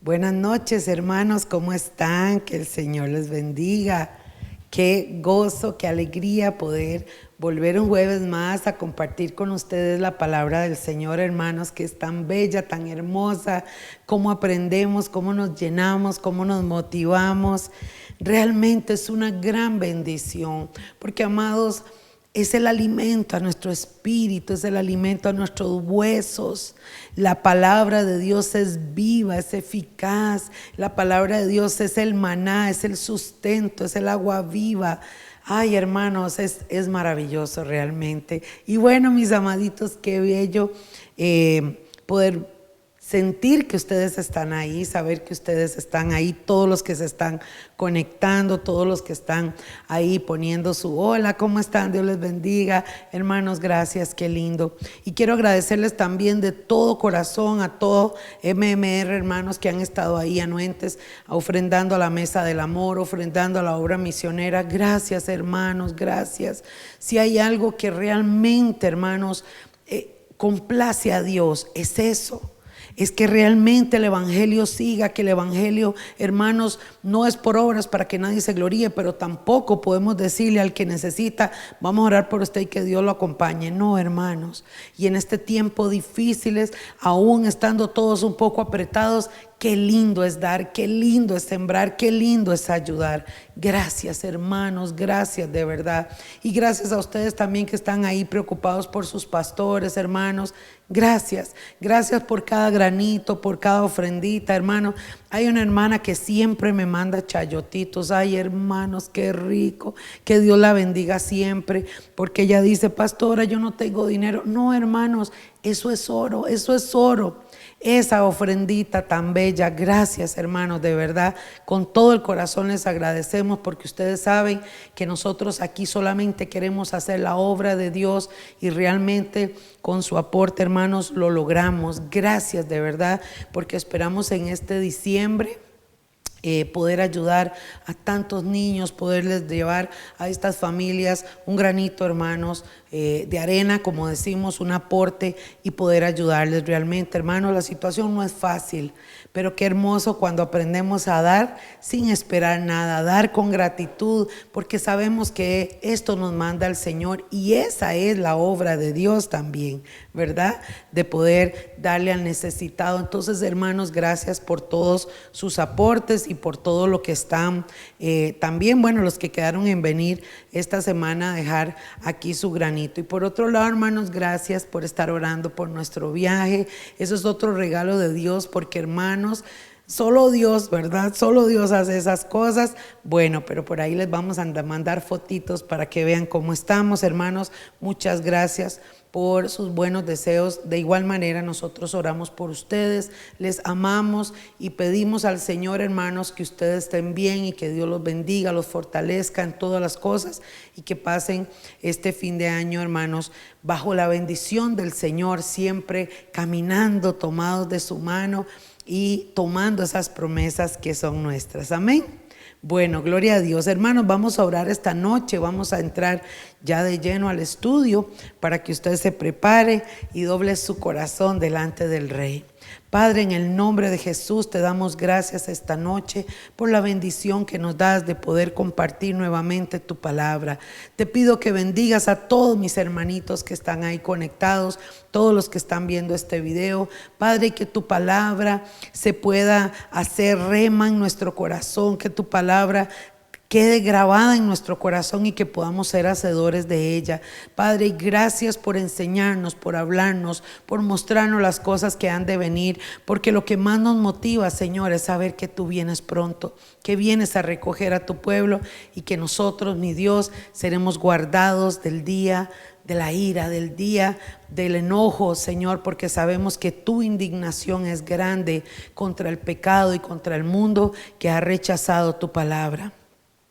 Buenas noches, hermanos, ¿cómo están? Que el Señor les bendiga. Qué gozo, qué alegría poder volver un jueves más a compartir con ustedes la palabra del Señor, hermanos, que es tan bella, tan hermosa, cómo aprendemos, cómo nos llenamos, cómo nos motivamos. Realmente es una gran bendición, porque, amados, es el alimento a nuestro espíritu, es el alimento a nuestros huesos. La palabra de Dios es viva, es eficaz. La palabra de Dios es el maná, es el sustento, es el agua viva. Ay, hermanos, es maravilloso realmente. Y bueno, mis amaditos, qué bello poder sentir que ustedes están ahí, saber que ustedes están ahí, todos los que se están conectando, todos los que están ahí poniendo su hola, ¿cómo están? Dios les bendiga, hermanos, gracias, qué lindo. Y quiero agradecerles también de todo corazón a todo MMR, hermanos, que han estado ahí anuentes, ofrendando a la mesa del amor, ofrendando a la obra misionera. Gracias, hermanos, gracias. Si hay algo que realmente, hermanos, complace a Dios, es eso. Es que realmente el evangelio siga, que el evangelio, hermanos, no es por obras para que nadie se gloríe, pero tampoco podemos decirle al que necesita, vamos a orar por usted y que Dios lo acompañe. No, hermanos. Y en este tiempo difíciles, aún estando todos un poco apretados, qué lindo es dar, qué lindo es sembrar, qué lindo es ayudar. Gracias, hermanos, gracias de verdad. Y gracias a ustedes también que están ahí preocupados por sus pastores, hermanos. Gracias, gracias por cada granito, por cada ofrendita, hermano. Hay una hermana que siempre me manda chayotitos. Ay, hermanos, qué rico. Que Dios la bendiga siempre, porque ella dice, pastora, yo no tengo dinero. No, hermanos, eso es oro, eso es oro. Esa ofrendita tan bella, gracias, hermanos, de verdad, con todo el corazón les agradecemos, porque ustedes saben que nosotros aquí solamente queremos hacer la obra de Dios y realmente con su aporte, hermanos, lo logramos. Gracias de verdad, porque esperamos en este diciembre poder ayudar a tantos niños, poderles llevar a estas familias un granito, hermanos, de arena, como decimos, un aporte, y poder ayudarles realmente. Hermanos, la situación no es fácil, pero qué hermoso cuando aprendemos a dar sin esperar nada, dar con gratitud, porque sabemos que esto nos manda el Señor, y esa es la obra de Dios también, ¿verdad? De poder darle al necesitado. Entonces, hermanos, gracias por todos sus aportes y por todo lo que están, también, bueno, los que quedaron en venir esta semana a dejar aquí su granito. Y por otro lado, hermanos, gracias por estar orando por nuestro viaje. Eso es otro regalo de Dios, porque, hermanos, solo Dios, ¿verdad? Solo Dios hace esas cosas. Bueno, pero por ahí les vamos a mandar fotitos para que vean cómo estamos, hermanos. Muchas gracias por sus buenos deseos. De igual manera, nosotros oramos por ustedes, les amamos y pedimos al Señor, hermanos, que ustedes estén bien y que Dios los bendiga, los fortalezca en todas las cosas, y que pasen este fin de año, hermanos, bajo la bendición del Señor, siempre caminando tomados de su mano y tomando esas promesas que son nuestras. Amén. Bueno, gloria a Dios. Hermanos, vamos a orar esta noche, vamos a entrar ya de lleno al estudio para que usted se prepare y doble su corazón delante del Rey. Padre, en el nombre de Jesús te damos gracias esta noche por la bendición que nos das de poder compartir nuevamente tu palabra. Te pido que bendigas a todos mis hermanitos que están ahí conectados, todos los que están viendo este video. Padre, que tu palabra se pueda hacer rema en nuestro corazón, que tu palabra quede grabada en nuestro corazón y que podamos ser hacedores de ella. Padre, gracias por enseñarnos, por hablarnos, por mostrarnos las cosas que han de venir, porque lo que más nos motiva, Señor, es saber que tú vienes pronto, que vienes a recoger a tu pueblo, y que nosotros, mi Dios, seremos guardados del día de la ira, del día del enojo, Señor, porque sabemos que tu indignación es grande contra el pecado y contra el mundo que ha rechazado tu palabra.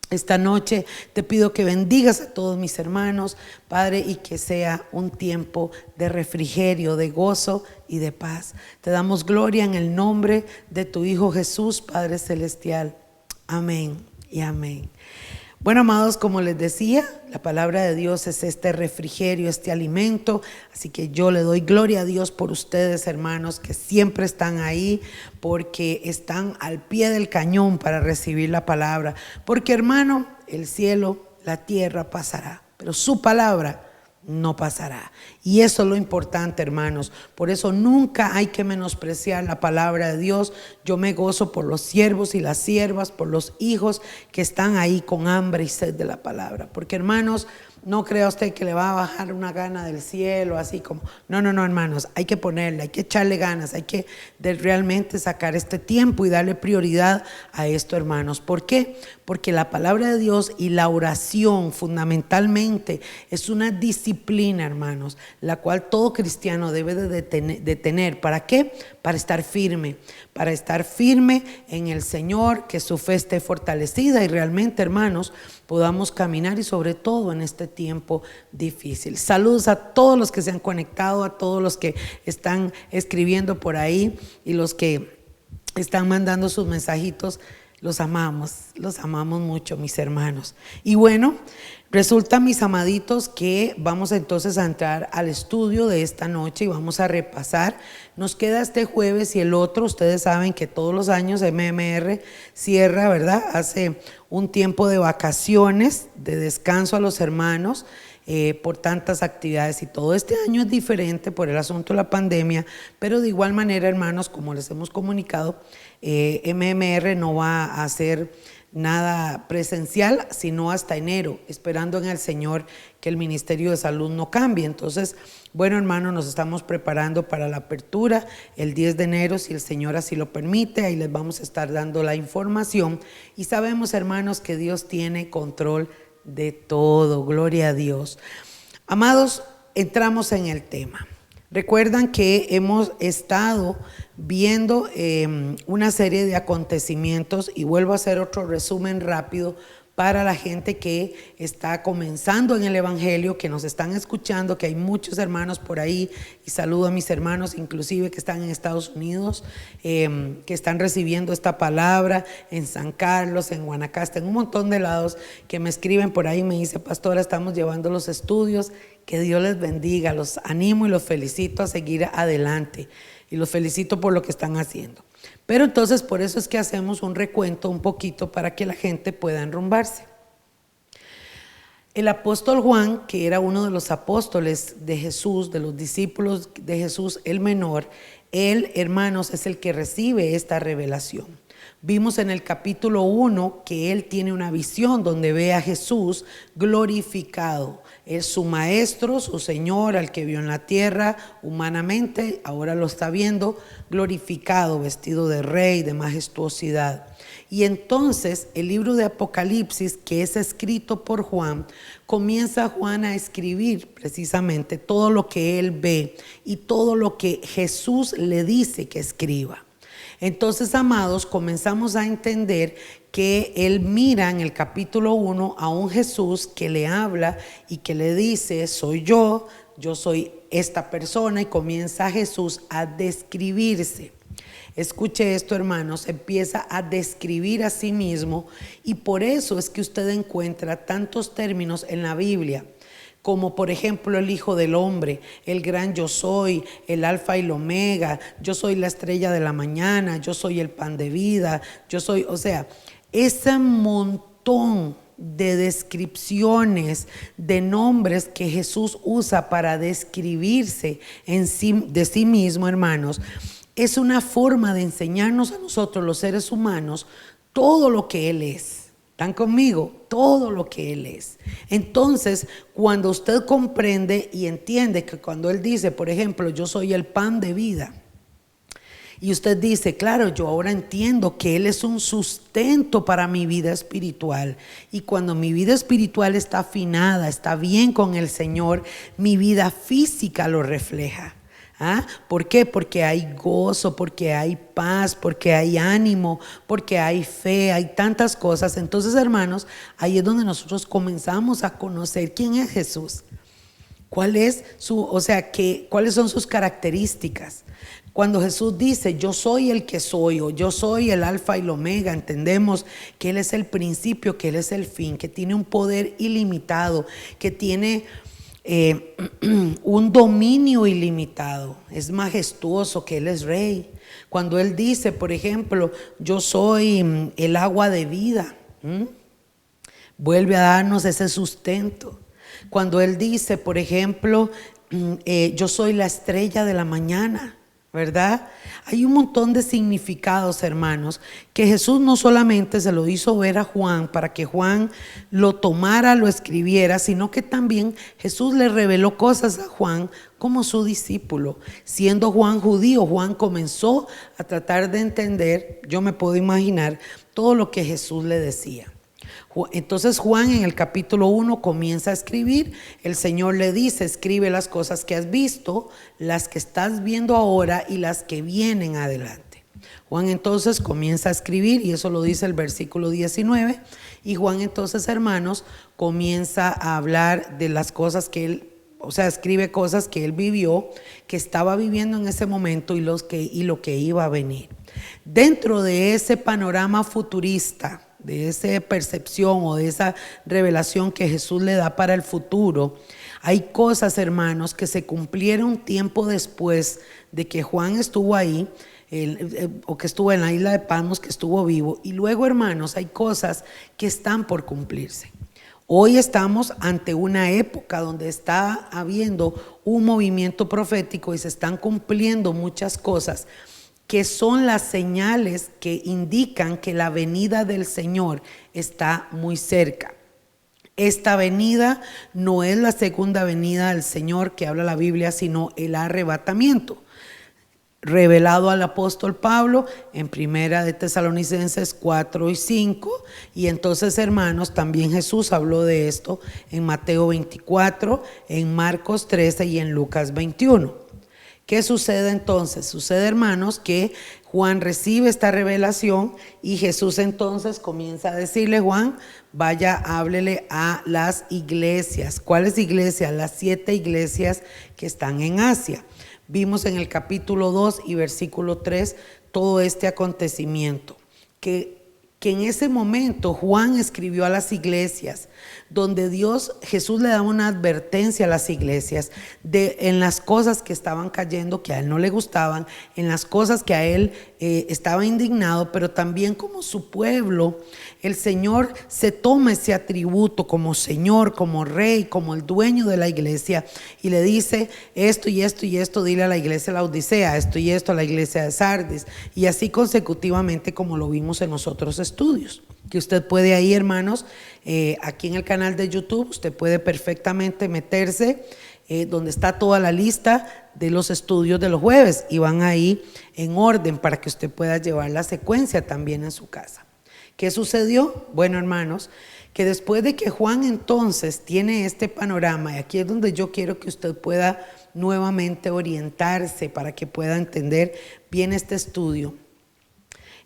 Esta noche te pido que bendigas a todos mis hermanos, Padre, y que sea un tiempo de refrigerio, de gozo y de paz. Te damos gloria en el nombre de tu Hijo Jesús, Padre Celestial. Amén y amén. Bueno, amados, como les decía, la palabra de Dios es este refrigerio, este alimento, así que yo le doy gloria a Dios por ustedes, hermanos, que siempre están ahí, porque están al pie del cañón para recibir la palabra, porque, hermano, el cielo, la tierra pasará, pero su palabra no pasará. Y eso es lo importante, hermanos. Por eso nunca hay que menospreciar la palabra de Dios. Yo me gozo por los siervos y las siervas, por los hijos que están ahí con hambre y sed de la palabra. Porque, hermanos, no crea usted que le va a bajar una gana del cielo, así como, no, hermanos, hay que ponerle, hay que echarle ganas, hay que realmente sacar este tiempo y darle prioridad a esto, hermanos. ¿Por qué? Porque la palabra de Dios y la oración fundamentalmente es una disciplina, hermanos, la cual todo cristiano debe de tener. ¿Para qué? Para estar firme en el Señor, que su fe esté fortalecida y realmente, hermanos, podamos caminar y sobre todo en este tiempo difícil. Saludos a todos los que se han conectado, a todos los que están escribiendo por ahí y los que están mandando sus mensajitos. Los amamos mucho, mis hermanos. Y bueno, resulta, mis amaditos, que vamos entonces a entrar al estudio de esta noche y vamos a repasar. Nos queda este jueves y el otro. Ustedes saben que todos los años MMR cierra, ¿verdad? Hace un tiempo de vacaciones, de descanso a los hermanos. Por tantas actividades y todo. Este año es diferente por el asunto de la pandemia, pero de igual manera, hermanos, como les hemos comunicado, MMR no va a hacer nada presencial, sino hasta enero, esperando en el Señor que el Ministerio de Salud no cambie. Entonces, bueno, hermanos, nos estamos preparando para la apertura el 10 de enero, si el Señor así lo permite. Ahí les vamos a estar dando la información y sabemos, hermanos, que Dios tiene control de todo, gloria a Dios. Amados, entramos en el tema. Recuerdan que hemos estado viendo una serie de acontecimientos y vuelvo a hacer otro resumen rápido para la gente que está comenzando en el Evangelio, que nos están escuchando, que hay muchos hermanos por ahí, y saludo a mis hermanos inclusive que están en Estados Unidos, que están recibiendo esta palabra en San Carlos, en Guanacaste, en un montón de lados, que me escriben por ahí, me dice: pastora, estamos llevando los estudios, que Dios les bendiga, los animo y los felicito a seguir adelante y los felicito por lo que están haciendo. Pero entonces por eso es que hacemos un recuento un poquito para que la gente pueda enrumbarse. El apóstol Juan, que era uno de los apóstoles de Jesús, de los discípulos de Jesús, el menor, él, hermanos, es el que recibe esta revelación. Vimos en el capítulo 1 que él tiene una visión donde ve a Jesús glorificado. Es su maestro, su Señor, al que vio en la tierra humanamente, ahora lo está viendo glorificado, vestido de rey, de majestuosidad. Y entonces el libro de Apocalipsis, que es escrito por Juan, comienza Juan a escribir precisamente todo lo que él ve y todo lo que Jesús le dice que escriba. Entonces, amados, comenzamos a entender que él mira en el capítulo 1 a un Jesús que le habla y que le dice: soy yo soy esta persona, y comienza Jesús a describirse. Escuche esto, hermanos, empieza a describir a sí mismo, y por eso es que usted encuentra tantos términos en la Biblia, como por ejemplo el Hijo del Hombre, el gran yo soy, el Alfa y el Omega, yo soy la estrella de la mañana, yo soy el pan de vida, yo soy, o sea, ese montón de descripciones, de nombres que Jesús usa para describirse de sí mismo, hermanos, es una forma de enseñarnos a nosotros los seres humanos todo lo que Él es. ¿Están conmigo? Todo lo que Él es. Entonces, cuando usted comprende y entiende que cuando Él dice, por ejemplo, yo soy el pan de vida, y usted dice, claro, yo ahora entiendo que Él es un sustento para mi vida espiritual, y cuando mi vida espiritual está afinada, está bien con el Señor, mi vida física lo refleja. ¿Por qué? Porque hay gozo, porque hay paz, porque hay ánimo, porque hay fe, hay tantas cosas. Entonces, hermanos, ahí es donde nosotros comenzamos a conocer quién es Jesús, cuáles son sus características, Cuando Jesús dice, yo soy el que soy, o yo soy el alfa y el omega, entendemos que Él es el principio, que Él es el fin, que tiene un poder ilimitado, que tiene un dominio ilimitado, es majestuoso, que Él es rey. Cuando Él dice, por ejemplo, yo soy el agua de vida, vuelve a darnos ese sustento. Cuando Él dice, por ejemplo, yo soy la estrella de la mañana, ¿verdad? Hay un montón de significados, hermanos, que Jesús no solamente se lo hizo ver a Juan para que Juan lo tomara, lo escribiera, sino que también Jesús le reveló cosas a Juan como su discípulo. Siendo Juan judío, Juan comenzó a tratar de entender, yo me puedo imaginar, todo lo que Jesús le decía. Entonces Juan en el capítulo 1 comienza a escribir. El Señor le dice, escribe las cosas que has visto, las que estás viendo ahora y las que vienen adelante. Juan entonces comienza a escribir, y eso lo dice el versículo 19, y Juan entonces, hermanos, comienza a hablar de las cosas que él, o sea, escribe cosas que él vivió, que estaba viviendo en ese momento y lo que iba a venir. Dentro de ese panorama futurista, de esa percepción o de esa revelación que Jesús le da para el futuro, hay cosas, hermanos, que se cumplieron tiempo después de que Juan estuvo ahí, o que estuvo en la isla de Patmos, que estuvo vivo. Y luego, hermanos, hay cosas que están por cumplirse. Hoy estamos ante una época donde está habiendo un movimiento profético y se están cumpliendo muchas cosas que son las señales que indican que la venida del Señor está muy cerca. Esta venida no es la segunda venida del Señor que habla la Biblia, sino el arrebatamiento, revelado al apóstol Pablo en Primera de Tesalonicenses 4 y 5, y entonces, hermanos, también Jesús habló de esto en Mateo 24, en Marcos 13 y en Lucas 21. ¿Qué sucede entonces? Sucede, hermanos, que Juan recibe esta revelación y Jesús entonces comienza a decirle, Juan, vaya, háblele a las iglesias. ¿Cuáles iglesias? Las 7 iglesias que están en Asia. Vimos en el capítulo 2 y versículo 3 todo este acontecimiento, que en ese momento Juan escribió a las iglesias, donde Jesús le daba una advertencia a las iglesias en las cosas que estaban cayendo, que a él no le gustaban, en las cosas que a él estaba indignado, pero también como su pueblo, el Señor se toma ese atributo como Señor, como Rey, como el dueño de la iglesia, y le dice esto y esto y esto, dile a la iglesia de la Odisea, esto y esto a la iglesia de Sardis, y así consecutivamente, como lo vimos en los otros estudios, que usted puede ahí, hermanos, aquí en el canal de YouTube, usted puede perfectamente meterse donde está toda la lista de los estudios de los jueves, y van ahí en orden para que usted pueda llevar la secuencia también en su casa. ¿Qué sucedió? Bueno, hermanos, que después de que Juan entonces tiene este panorama, y aquí es donde yo quiero que usted pueda nuevamente orientarse para que pueda entender bien este estudio.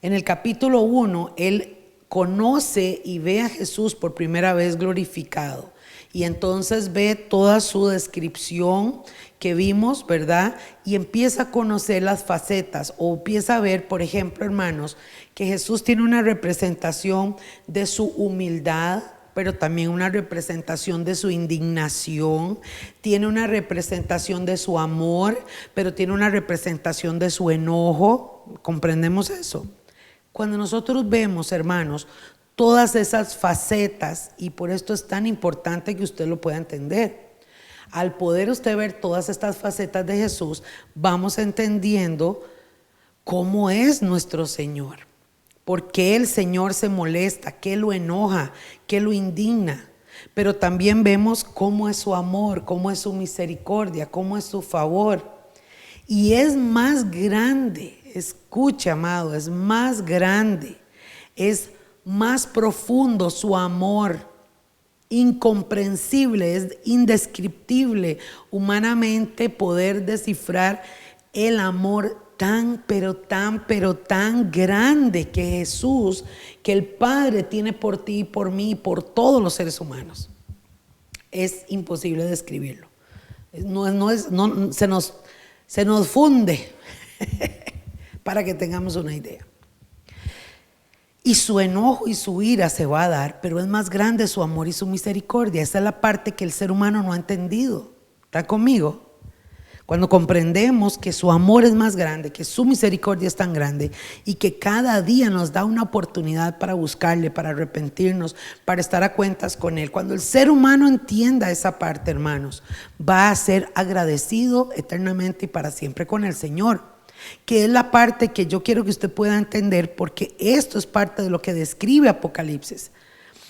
En el capítulo 1, él conoce y ve a Jesús por primera vez glorificado, y entonces ve toda su descripción que vimos, ¿verdad? Y empieza a conocer las facetas, o empieza a ver, por ejemplo, hermanos, que Jesús tiene una representación de su humildad, pero también una representación de su indignación, tiene una representación de su amor, pero tiene una representación de su enojo. ¿Comprendemos eso? Cuando nosotros vemos, hermanos, todas esas facetas, y por esto es tan importante que usted lo pueda entender, al poder usted ver todas estas facetas de Jesús, vamos entendiendo cómo es nuestro Señor, por qué el Señor se molesta, qué lo enoja, qué lo indigna, pero también vemos cómo es su amor, cómo es su misericordia, cómo es su favor, y es más grande. Escucha, amado, es más grande, es más profundo su amor, incomprensible, es indescriptible humanamente poder descifrar el amor tan, pero tan grande que Jesús, que el Padre tiene por ti y por mí y por todos los seres humanos. Es imposible describirlo. Se nos funde para que tengamos una idea. Y su enojo y su ira se va a dar, pero es más grande su amor y su misericordia. Esa es la parte que el ser humano no ha entendido. ¿Está conmigo? Cuando comprendemos que su amor es más grande, que su misericordia es tan grande y que cada día nos da una oportunidad para buscarle, para arrepentirnos, para estar a cuentas con Él. Cuando el ser humano entienda esa parte, hermanos, va a ser agradecido eternamente y para siempre con el Señor, que es la parte que yo quiero que usted pueda entender, porque esto es parte de lo que describe Apocalipsis.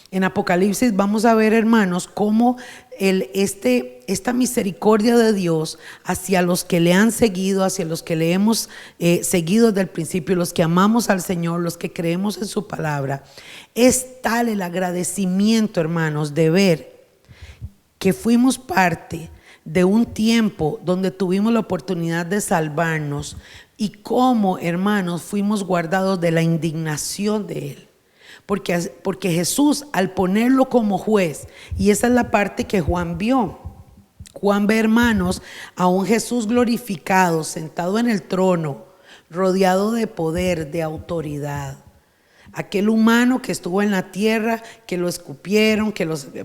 En Apocalipsis vamos a ver, hermanos, cómo esta misericordia de Dios hacia los que le han seguido, hacia los que le hemos seguido desde el principio, los que amamos al Señor, los que creemos en su palabra, es tal el agradecimiento, hermanos, de ver que fuimos parte de un tiempo donde tuvimos la oportunidad de salvarnos y cómo, hermanos, fuimos guardados de la indignación de Él. Porque Jesús, al ponerlo como juez, y esa es la parte que Juan vio. Juan ve, hermanos, a un Jesús glorificado, sentado en el trono, rodeado de poder, de autoridad. Aquel humano que estuvo en la tierra, que lo escupieron,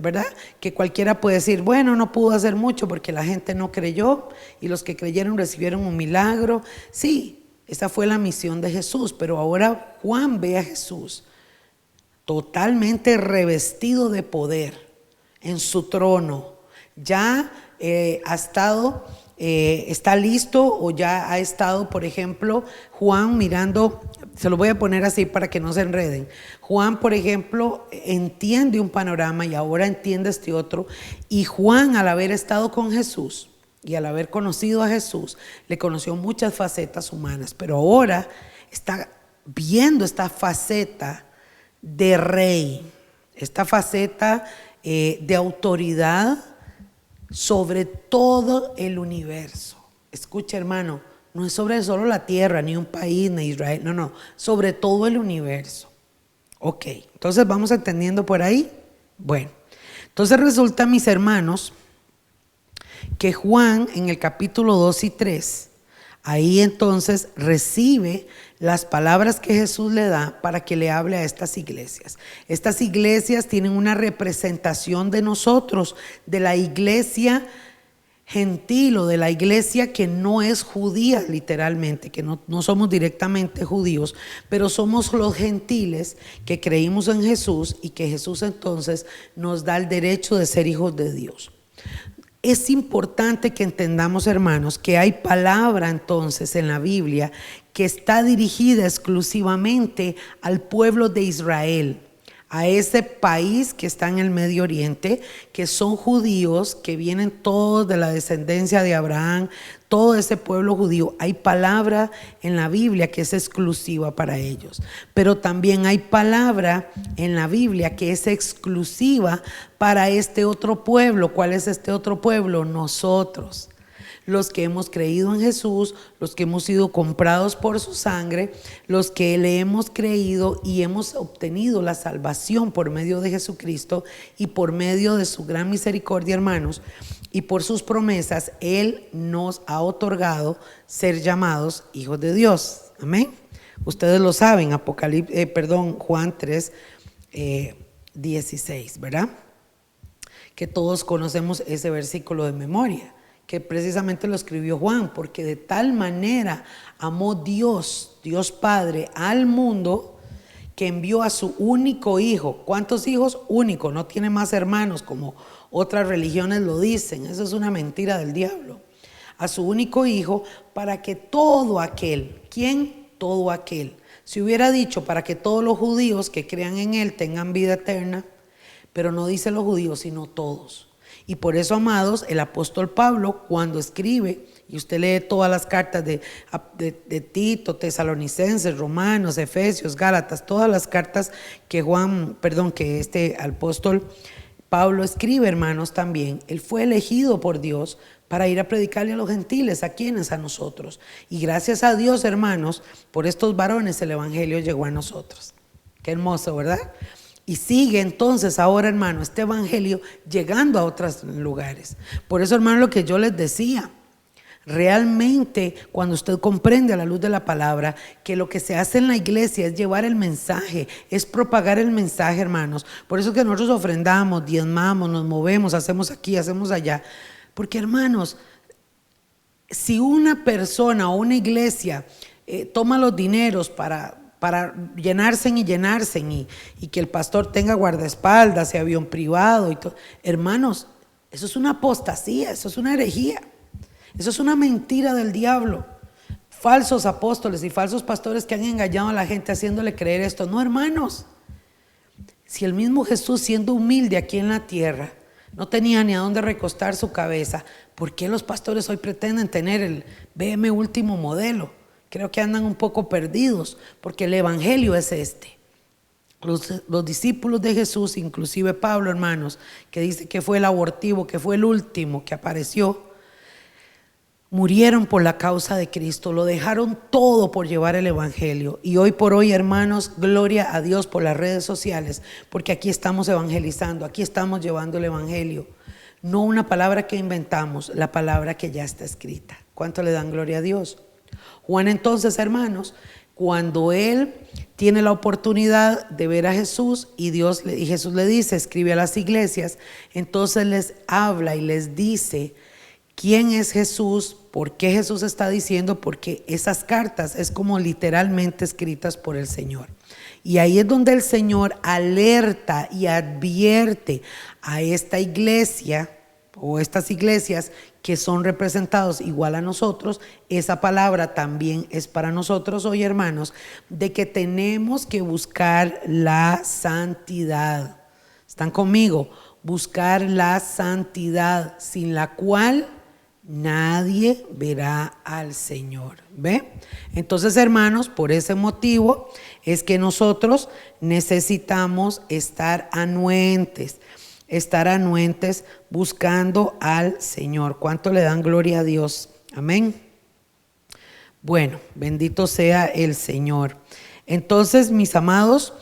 ¿verdad? Que cualquiera puede decir, bueno, no pudo hacer mucho porque la gente no creyó y los que creyeron recibieron un milagro. Sí, esa fue la misión de Jesús, pero ahora Juan ve a Jesús totalmente revestido de poder en su trono. Ya está listo, o ya ha estado, por ejemplo, Juan mirando, se lo voy a poner así para que no se enreden. Juan, por ejemplo, entiende un panorama y ahora entiende este otro. Y Juan, al haber estado con Jesús y al haber conocido a Jesús, le conoció muchas facetas humanas, pero ahora está viendo esta faceta de rey, esta faceta de autoridad sobre todo el universo. Escucha, hermano, no es sobre solo la tierra, ni un país, ni Israel, no, sobre todo el universo. Ok, entonces vamos entendiendo por ahí. Bueno, entonces resulta, mis hermanos, que Juan en el capítulo 2 y 3, ahí entonces recibe las palabras que Jesús le da para que le hable a estas iglesias. Estas iglesias tienen una representación de nosotros, de la iglesia gentil o de la iglesia que no es judía literalmente, que no somos directamente judíos, pero somos los gentiles que creímos en Jesús y que Jesús entonces nos da el derecho de ser hijos de Dios. Es importante que entendamos, hermanos, que hay palabra entonces en la Biblia que está dirigida exclusivamente al pueblo de Israel, a ese país que está en el Medio Oriente, que son judíos, que vienen todos de la descendencia de Abraham, todo ese pueblo judío. Hay palabra en la Biblia que es exclusiva para ellos, pero también hay palabra en la Biblia que es exclusiva para este otro pueblo. ¿Cuál es este otro pueblo? Nosotros, los que hemos creído en Jesús, los que hemos sido comprados por su sangre, los que le hemos creído y hemos obtenido la salvación por medio de Jesucristo y por medio de su gran misericordia, hermanos, y por sus promesas, Él nos ha otorgado ser llamados hijos de Dios. Amén. Ustedes lo saben, Juan 3, 16, ¿verdad? Que todos conocemos ese versículo de memoria, que precisamente lo escribió Juan, porque de tal manera amó Dios Padre al mundo, que envió a su único hijo. ¿Cuántos hijos? Único, no tiene más hermanos como otras religiones lo dicen. Eso es una mentira del diablo. A su único hijo, para que todo aquel, ¿quién? Todo aquel. Si hubiera dicho para que todos los judíos que crean en él tengan vida eterna, pero no dice los judíos, sino todos. Y por eso, amados, el apóstol Pablo, cuando escribe, y usted lee todas las cartas de Tito, Tesalonicenses, Romanos, Efesios, Gálatas, todas las cartas que este apóstol Pablo escribe, hermanos, también, él fue elegido por Dios para ir a predicarle a los gentiles. ¿A quiénes? A nosotros. Y gracias a Dios, hermanos, por estos varones el evangelio llegó a nosotros. Qué hermoso, ¿verdad? Y sigue entonces ahora, hermano, este evangelio llegando a otros lugares. Por eso, hermano, lo que yo les decía, Realmente, cuando usted comprende a la luz de la palabra que lo que se hace en la iglesia es llevar el mensaje, es propagar el mensaje, hermanos. Por eso que nosotros ofrendamos, diezmamos, nos movemos, hacemos aquí, hacemos allá. Porque, hermanos, si una persona o una iglesia toma los dineros para llenarse y que el pastor tenga guardaespaldas y avión privado y todo, hermanos, eso es una apostasía, eso es una herejía. Eso es una mentira del diablo. Falsos apóstoles y falsos pastores que han engañado a la gente haciéndole creer esto. No, hermanos. Si el mismo Jesús, siendo humilde aquí en la tierra, no tenía ni a dónde recostar su cabeza, ¿por qué los pastores hoy pretenden tener el BM último modelo? Creo que andan un poco perdidos, porque el evangelio es este. Los discípulos de Jesús, inclusive Pablo, hermanos, que dice que fue el abortivo, que fue el último que apareció, murieron por la causa de Cristo, lo dejaron todo por llevar el evangelio. Y hoy por hoy, hermanos, gloria a Dios por las redes sociales, porque aquí estamos evangelizando, aquí estamos llevando el evangelio. No una palabra que inventamos, la palabra que ya está escrita. ¿Cuánto le dan gloria a Dios? Juan, entonces, hermanos, cuando él tiene la oportunidad de ver a Jesús y Jesús le dice, escribe a las iglesias, entonces les habla y les dice quién es Jesús, por qué Jesús está diciendo, porque esas cartas es como literalmente escritas por el Señor. Y ahí es donde el Señor alerta y advierte a esta iglesia o estas iglesias que son representados igual a nosotros. Esa palabra también es para nosotros hoy, hermanos, de que tenemos que buscar la santidad. ¿Están conmigo? Buscar la santidad, sin la cual nadie verá al Señor. ¿Ve? Entonces, hermanos, por ese motivo es que nosotros necesitamos estar anuentes buscando al Señor. ¿Cuánto le dan gloria a Dios? Amén. Bueno, bendito sea el Señor. Entonces, mis amados,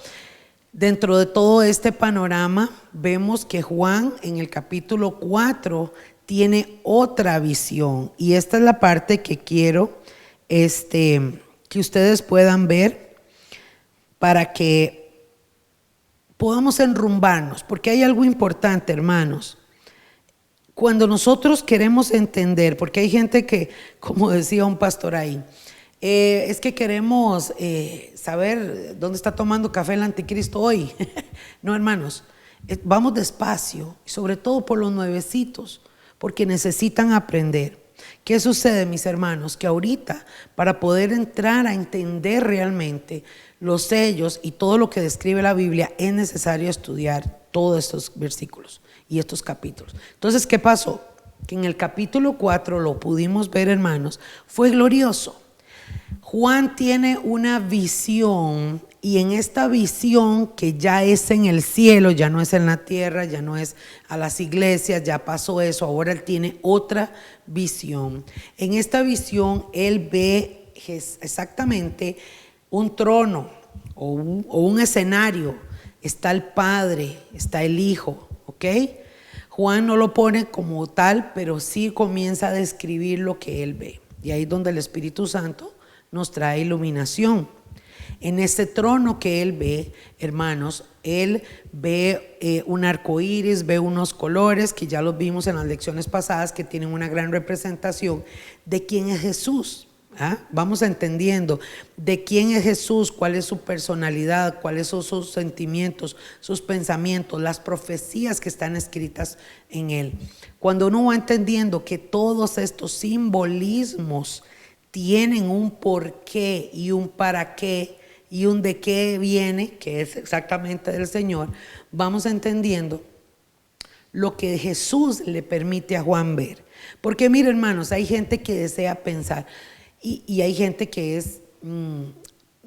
dentro de todo este panorama, vemos que Juan en el capítulo 4 tiene otra visión, y esta es la parte que quiero que ustedes puedan ver para que podamos enrumbarnos, porque hay algo importante, hermanos. Cuando nosotros queremos entender, porque hay gente que, como decía un pastor ahí, es que queremos saber dónde está tomando café el anticristo hoy. No, hermanos, vamos despacio, sobre todo por los nuevecitos, porque necesitan aprender. ¿Qué sucede, mis hermanos? Que ahorita, para poder entrar a entender realmente los sellos y todo lo que describe la Biblia, es necesario estudiar todos estos versículos y estos capítulos. Entonces, ¿qué pasó? Que en el capítulo 4 lo pudimos ver, hermanos, fue glorioso. Juan tiene una visión, y en esta visión, que ya es en el cielo, ya no es en la tierra, ya no es a las iglesias, ya pasó eso, ahora él tiene otra visión. En esta visión él ve exactamente un trono o un escenario. Está el Padre, está el Hijo, ¿ok? Juan no lo pone como tal, pero sí comienza a describir lo que él ve. Y ahí es donde el Espíritu Santo nos trae iluminación. En ese trono que él ve, hermanos, él ve un arco iris, ve unos colores que ya los vimos en las lecciones pasadas, que tienen una gran representación de quién es Jesús. Vamos entendiendo de quién es Jesús, cuál es su personalidad, cuáles son sus sentimientos, sus pensamientos, las profecías que están escritas en él. Cuando uno va entendiendo que todos estos simbolismos tienen un porqué y un para qué y un de qué viene, que es exactamente del Señor, vamos entendiendo lo que Jesús le permite a Juan ver. Porque mire, hermanos, hay gente que desea pensar y hay gente que es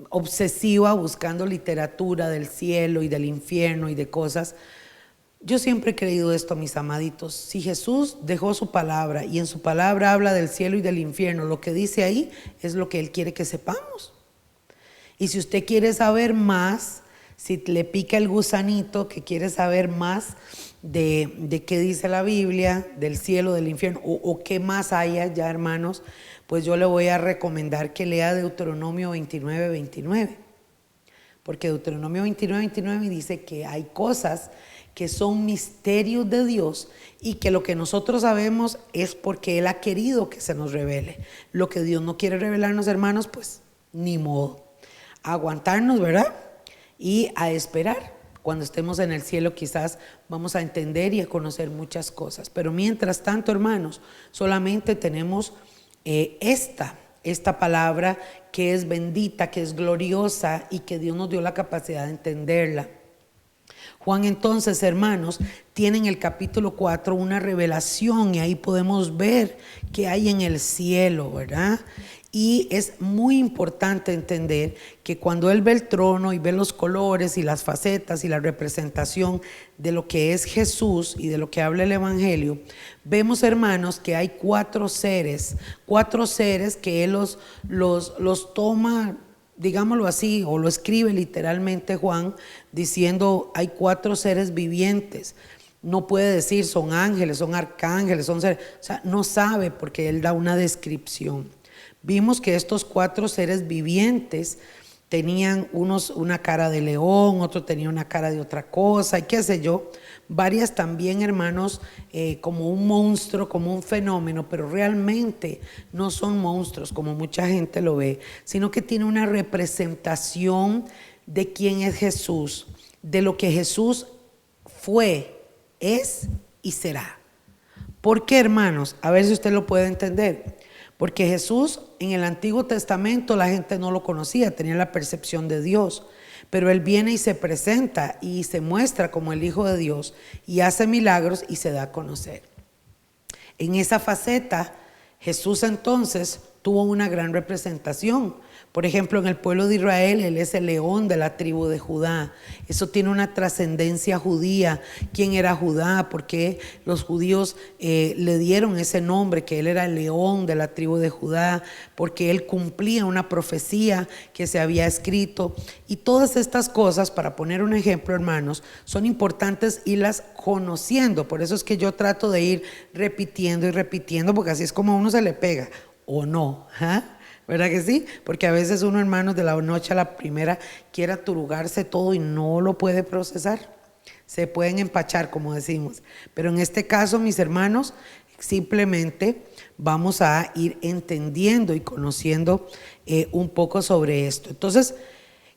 obsesiva buscando literatura del cielo y del infierno y de cosas. Yo siempre he creído esto, mis amaditos. Si Jesús dejó su palabra y en su palabra habla del cielo y del infierno, lo que dice ahí es lo que Él quiere que sepamos. Y si usted quiere saber más, Si le pica el gusanito que quiere saber más de qué dice la Biblia, del cielo, del infierno, o qué más hay allá, hermanos, pues yo le voy a recomendar que lea Deuteronomio 29, 29. Porque Deuteronomio 29, 29 dice que hay cosas que son misterios de Dios y que lo que nosotros sabemos es porque Él ha querido que se nos revele. Lo que Dios no quiere revelarnos, hermanos, pues ni modo. Aguantarnos, ¿verdad? Y a esperar. Cuando estemos en el cielo quizás vamos a entender y a conocer muchas cosas. Pero mientras tanto, hermanos, solamente tenemos esta palabra que es bendita, que es gloriosa y que Dios nos dio la capacidad de entenderla. Juan entonces, hermanos, tiene en el capítulo 4 una revelación y ahí podemos ver qué hay en el cielo, ¿verdad? Y es muy importante entender que cuando él ve el trono y ve los colores y las facetas y la representación de lo que es Jesús y de lo que habla el Evangelio, vemos, hermanos, que hay cuatro seres que él los toma, digámoslo así, o lo escribe literalmente Juan, diciendo hay cuatro seres vivientes. No puede decir son ángeles, son arcángeles, son seres, o sea, no sabe porque él da una descripción. Vimos que estos cuatro seres vivientes tenían unos una cara de león, otro tenía una cara de otra cosa y qué sé yo. Varias también, hermanos, como un monstruo, como un fenómeno, pero realmente no son monstruos como mucha gente lo ve, sino que tiene una representación de quién es Jesús, de lo que Jesús fue, es y será. ¿Por qué, hermanos? A ver si usted lo puede entender. Porque Jesús en el Antiguo Testamento la gente no lo conocía, tenía la percepción de Dios. Pero Él viene y se presenta y se muestra como el Hijo de Dios y hace milagros y se da a conocer. En esa faceta, Jesús entonces tuvo una gran representación. Por ejemplo, en el pueblo de Israel, Él es el león de la tribu de Judá. Eso tiene una trascendencia judía. ¿Quién era Judá? ¿Por qué los judíos le dieron ese nombre, que Él era el león de la tribu de Judá? Porque Él cumplía una profecía que se había escrito. Y todas estas cosas, para poner un ejemplo, hermanos, son importantes irlas conociendo. Por eso es que yo trato de ir repitiendo y repitiendo, porque así es como a uno se le pega, ¿o no? ¿Verdad que sí? Porque a veces uno, hermanos, de la noche a la primera quiere aturugarse todo y no lo puede procesar. Se pueden empachar, como decimos. Pero en este caso, mis hermanos, simplemente vamos a ir entendiendo y conociendo un poco sobre esto. Entonces,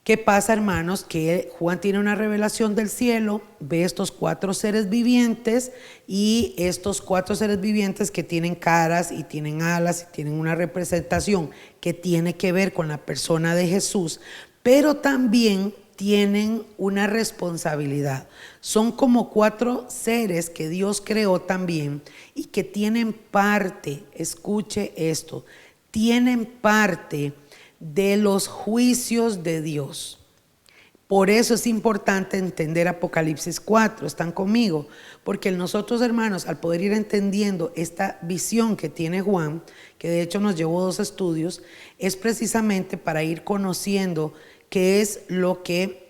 ¿qué pasa, hermanos? Que Juan tiene una revelación del cielo, ve estos cuatro seres vivientes y estos cuatro seres vivientes que tienen caras y tienen alas y tienen una representación que tiene que ver con la persona de Jesús, pero también tienen una responsabilidad. Son como cuatro seres que Dios creó también y que tienen parte, escuche esto, tienen parte de los juicios de Dios. Por eso es importante entender Apocalipsis 4, ¿están conmigo? Porque nosotros, hermanos, al poder ir entendiendo esta visión que tiene Juan, que de hecho nos llevó 2 estudios, es precisamente para ir conociendo qué es lo que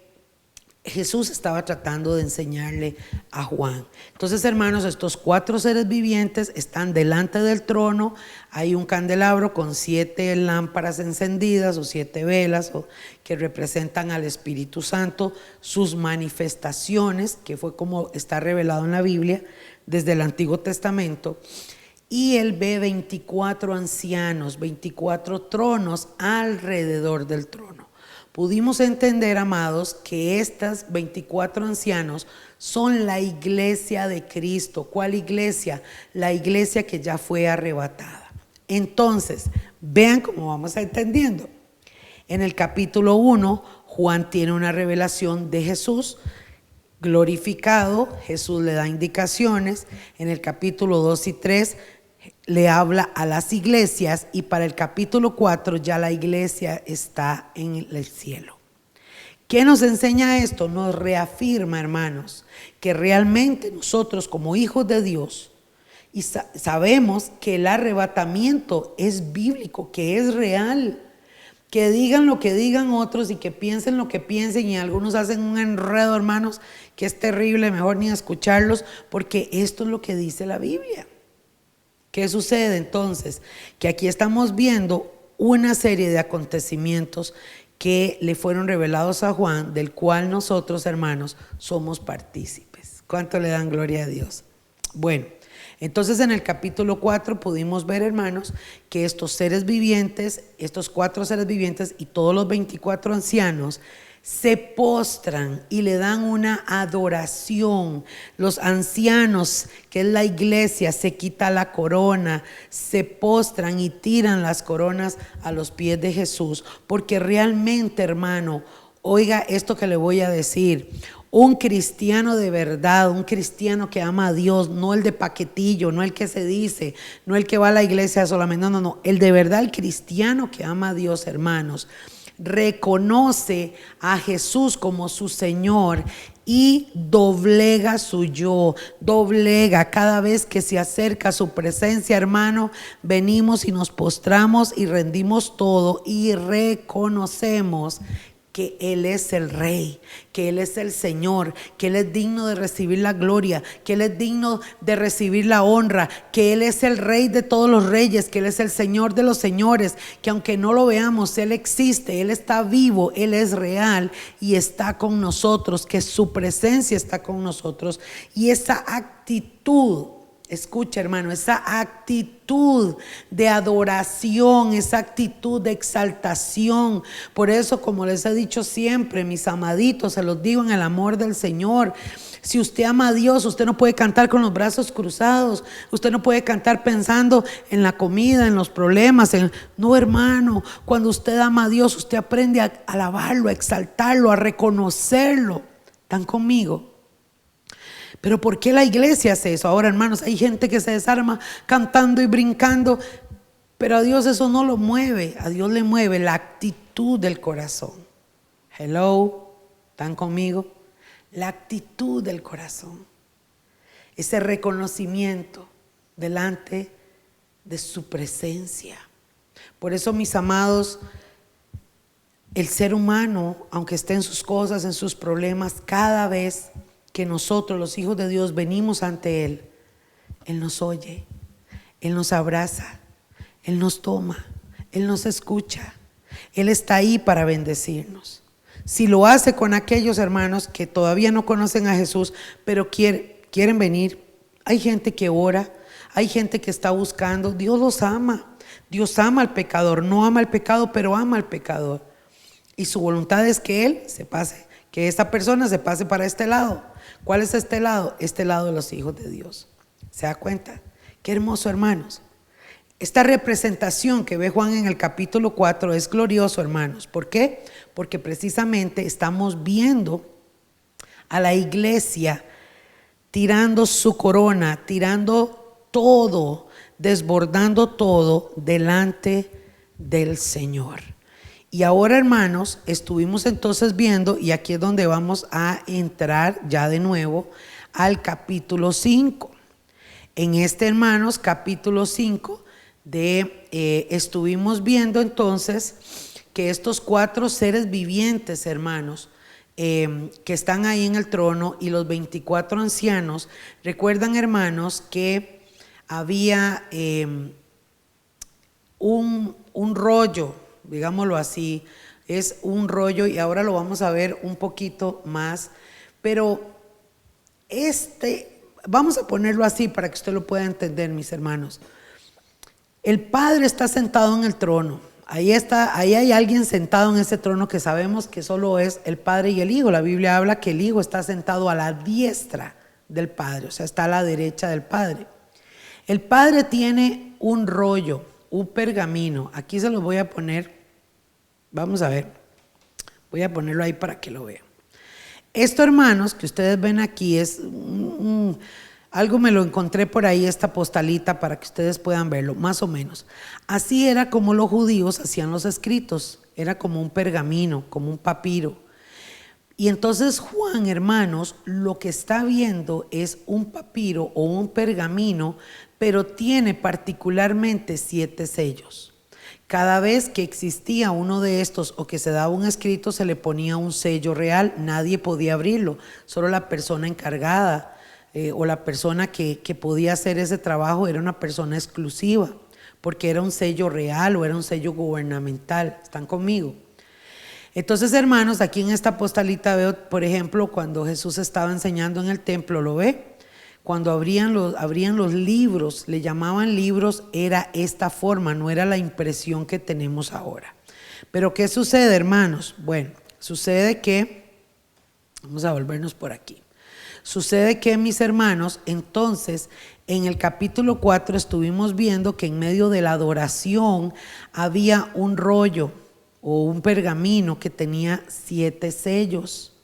Jesús estaba tratando de enseñarle a Juan. Entonces, hermanos, estos 4 seres vivientes están delante del trono. Hay un candelabro con 7 lámparas encendidas o 7 velas que representan al Espíritu Santo, sus manifestaciones, que fue como está revelado en la Biblia desde el Antiguo Testamento. Y él ve 24 ancianos, 24 tronos alrededor del trono. Pudimos entender, amados, que estas 24 ancianos son la iglesia de Cristo. ¿Cuál iglesia? La iglesia que ya fue arrebatada. Entonces, vean cómo vamos entendiendo. En el capítulo 1, Juan tiene una revelación de Jesús glorificado. Jesús le da indicaciones. En el capítulo 2 y 3 le habla a las iglesias y para el capítulo 4 ya la iglesia está en el cielo. ¿Qué nos enseña esto? Nos reafirma, hermanos, que realmente nosotros como hijos de Dios y sabemos que el arrebatamiento es bíblico, que es real. Que digan lo que digan otros y que piensen lo que piensen, y algunos hacen un enredo, hermanos, que es terrible, mejor ni escucharlos, porque esto es lo que dice la Biblia. ¿Qué sucede entonces? Que aquí estamos viendo una serie de acontecimientos que le fueron revelados a Juan, del cual nosotros, hermanos, somos partícipes. ¿Cuánto le dan gloria a Dios? Bueno, entonces en el capítulo 4 pudimos ver, hermanos, que estos seres vivientes, estos 4 seres vivientes y todos los 24 ancianos se postran y le dan una adoración. Los ancianos, que es la iglesia, se quita la corona, se postran y tiran las coronas a los pies de Jesús, porque realmente, hermano, oiga esto que le voy a decir. Un cristiano de verdad, un cristiano que ama a Dios, no el de paquetillo, no el que se dice, no el que va a la iglesia solamente, no, el de verdad, el cristiano que ama a Dios, hermanos, reconoce a Jesús como su Señor y doblega su yo, doblega cada vez que se acerca a su presencia, hermano. Venimos y nos postramos y rendimos todo y reconocemos que Él es el Rey, que Él es el Señor, que Él es digno de recibir la gloria, que Él es digno de recibir la honra, que Él es el Rey de todos los reyes, que Él es el Señor de los señores, que aunque no lo veamos, Él existe, Él está vivo, Él es real y está con nosotros, que su presencia está con nosotros. Y esa actitud, escucha, hermano, esa actitud de adoración, esa actitud de exaltación. Por eso, como les he dicho siempre, mis amaditos, se los digo en el amor del Señor, si usted ama a Dios, usted no puede cantar con los brazos cruzados, usted no puede cantar pensando en la comida, en los problemas, no, hermano. Cuando usted ama a Dios, usted aprende a alabarlo, a exaltarlo, a reconocerlo. ¿Están conmigo? Pero ¿por qué la iglesia hace eso? Ahora, hermanos, hay gente que se desarma cantando y brincando, pero a Dios eso no lo mueve. A Dios le mueve la actitud del corazón. Hello, ¿están conmigo? La actitud del corazón, ese reconocimiento delante de su presencia. Por eso, mis amados, el ser humano, aunque esté en sus cosas, en sus problemas, cada vez que nosotros, los hijos de Dios, venimos ante Él, Él nos oye, Él nos abraza, Él nos toma, Él nos escucha, Él está ahí para bendecirnos. Si lo hace con aquellos hermanos que todavía no conocen a Jesús, pero quieren venir, hay gente que ora, hay gente que está buscando, Dios los ama. Dios ama al pecador, no ama al pecado, pero ama al pecador. Y su voluntad es que Él se pase, que esta persona se pase para este lado. ¿Cuál es este lado? Este lado de los hijos de Dios. ¿Se da cuenta? Qué hermoso, hermanos. Esta representación que ve Juan en el capítulo 4 es glorioso, hermanos. ¿Por qué? Porque precisamente estamos viendo a la iglesia tirando su corona, tirando todo, desbordando todo delante del Señor. Y ahora, hermanos, estuvimos entonces viendo, y aquí es donde vamos a entrar ya de nuevo al capítulo 5. En este, hermanos, capítulo 5 estuvimos viendo entonces que estos 4 seres vivientes, hermanos, que están ahí en el trono, y los 24 ancianos, recuerdan, hermanos, que había un rollo, digámoslo así, es un rollo, y ahora lo vamos a ver un poquito más, pero vamos a ponerlo así para que usted lo pueda entender, mis hermanos. El Padre está sentado en el trono, ahí hay alguien sentado en ese trono que sabemos que solo es el Padre y el Hijo. La Biblia habla que el Hijo está sentado a la diestra del Padre, o sea, está a la derecha del Padre. El Padre tiene un rollo, un pergamino, aquí se lo voy a poner. Vamos a ver, voy a ponerlo ahí para que lo vean. Esto, hermanos, que ustedes ven aquí es algo, me lo encontré por ahí, esta postalita, para que ustedes puedan verlo, más o menos. Así era como los judíos hacían los escritos, era como un pergamino, como un papiro. Y entonces Juan, hermanos, lo que está viendo es un papiro o un pergamino, pero tiene particularmente 7 sellos. Cada vez que existía uno de estos o que se daba un escrito, se le ponía un sello real. Nadie podía abrirlo, solo la persona encargada o la persona que podía hacer ese trabajo era una persona exclusiva, porque era un sello real o era un sello gubernamental. ¿Están conmigo? Entonces, hermanos, aquí en esta postalita veo, por ejemplo, cuando Jesús estaba enseñando en el templo, ¿lo ve? Cuando abrían los libros, le llamaban libros, era esta forma, no era la impresión que tenemos ahora. Pero ¿qué sucede, hermanos? Bueno, sucede que, vamos a volvernos por aquí. Sucede que, mis hermanos, entonces, en el capítulo 4 estuvimos viendo que en medio de la adoración había un rollo o un pergamino que tenía 7 sellos.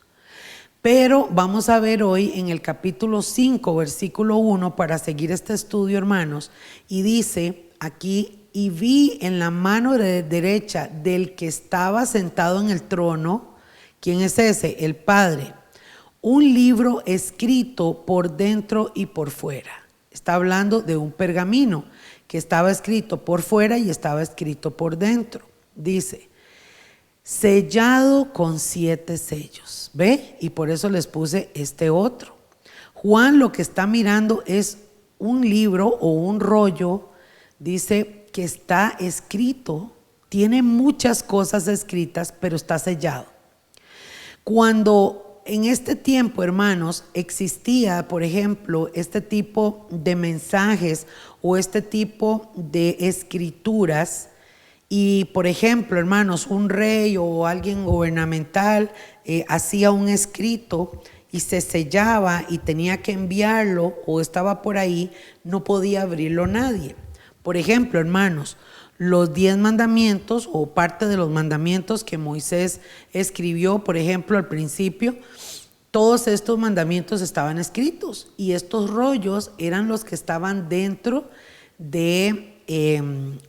Pero vamos a ver hoy en el capítulo 5, versículo 1, para seguir este estudio, hermanos, y dice aquí: y vi en la mano derecha del que estaba sentado en el trono, ¿quién es ese? El Padre, un libro escrito por dentro y por fuera. Está hablando de un pergamino que estaba escrito por fuera y estaba escrito por dentro. Dice: sellado con 7 sellos. ¿Ve? Y por eso les puse este otro. Juan lo que está mirando es un libro o un rollo, dice, que está escrito, tiene muchas cosas escritas, pero está sellado. Cuando en este tiempo, hermanos, existía, por ejemplo, este tipo de mensajes o este tipo de escrituras, y por ejemplo, hermanos, un rey o alguien gubernamental hacía un escrito y se sellaba y tenía que enviarlo o estaba por ahí, no podía abrirlo nadie. Por ejemplo, hermanos, los 10 mandamientos o parte de los mandamientos que Moisés escribió, por ejemplo, al principio, todos estos mandamientos estaban escritos y estos rollos eran los que estaban dentro de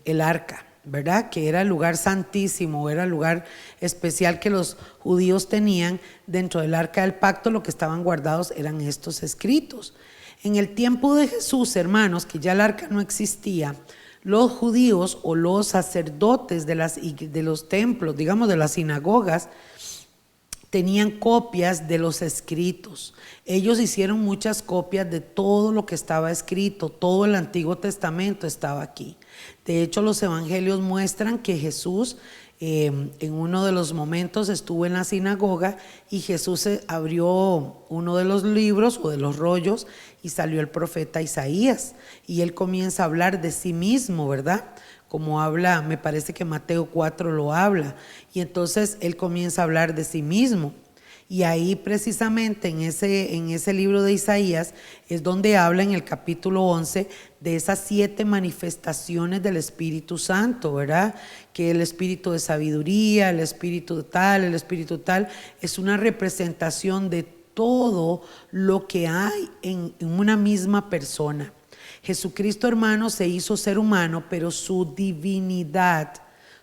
el arca, ¿verdad? Que era el lugar santísimo, era el lugar especial que los judíos tenían dentro del arca del pacto. Lo que estaban guardados eran estos escritos. En el tiempo de Jesús, hermanos, que ya el arca no existía, los judíos o los sacerdotes de los templos, digamos de las sinagogas, tenían copias de los escritos. Ellos hicieron muchas copias de todo lo que estaba escrito, todo el Antiguo Testamento estaba aquí. De hecho, los evangelios muestran que Jesús en uno de los momentos estuvo en la sinagoga y Jesús abrió uno de los libros o de los rollos y salió el profeta Isaías y él comienza a hablar de sí mismo, ¿verdad? Como habla, me parece que Mateo 4 lo habla, y entonces él comienza a hablar de sí mismo. Y ahí precisamente en ese libro de Isaías es donde habla en el capítulo 11 de esas 7 manifestaciones del Espíritu Santo, ¿verdad? Que el espíritu de sabiduría, el espíritu tal, es una representación de todo lo que hay en una misma persona. Jesucristo, hermano, se hizo ser humano, pero su divinidad,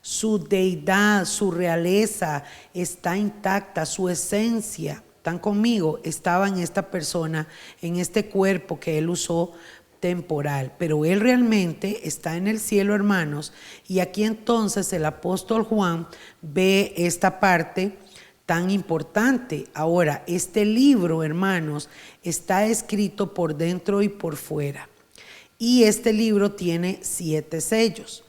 su deidad, su realeza está intacta, su esencia, ¿están conmigo? Estaba en esta persona, en este cuerpo que él usó temporal, pero él realmente está en el cielo, hermanos. Y aquí entonces el apóstol Juan ve esta parte tan importante. Ahora, este libro, hermanos, está escrito por dentro y por fuera. Y este libro tiene 7 sellos.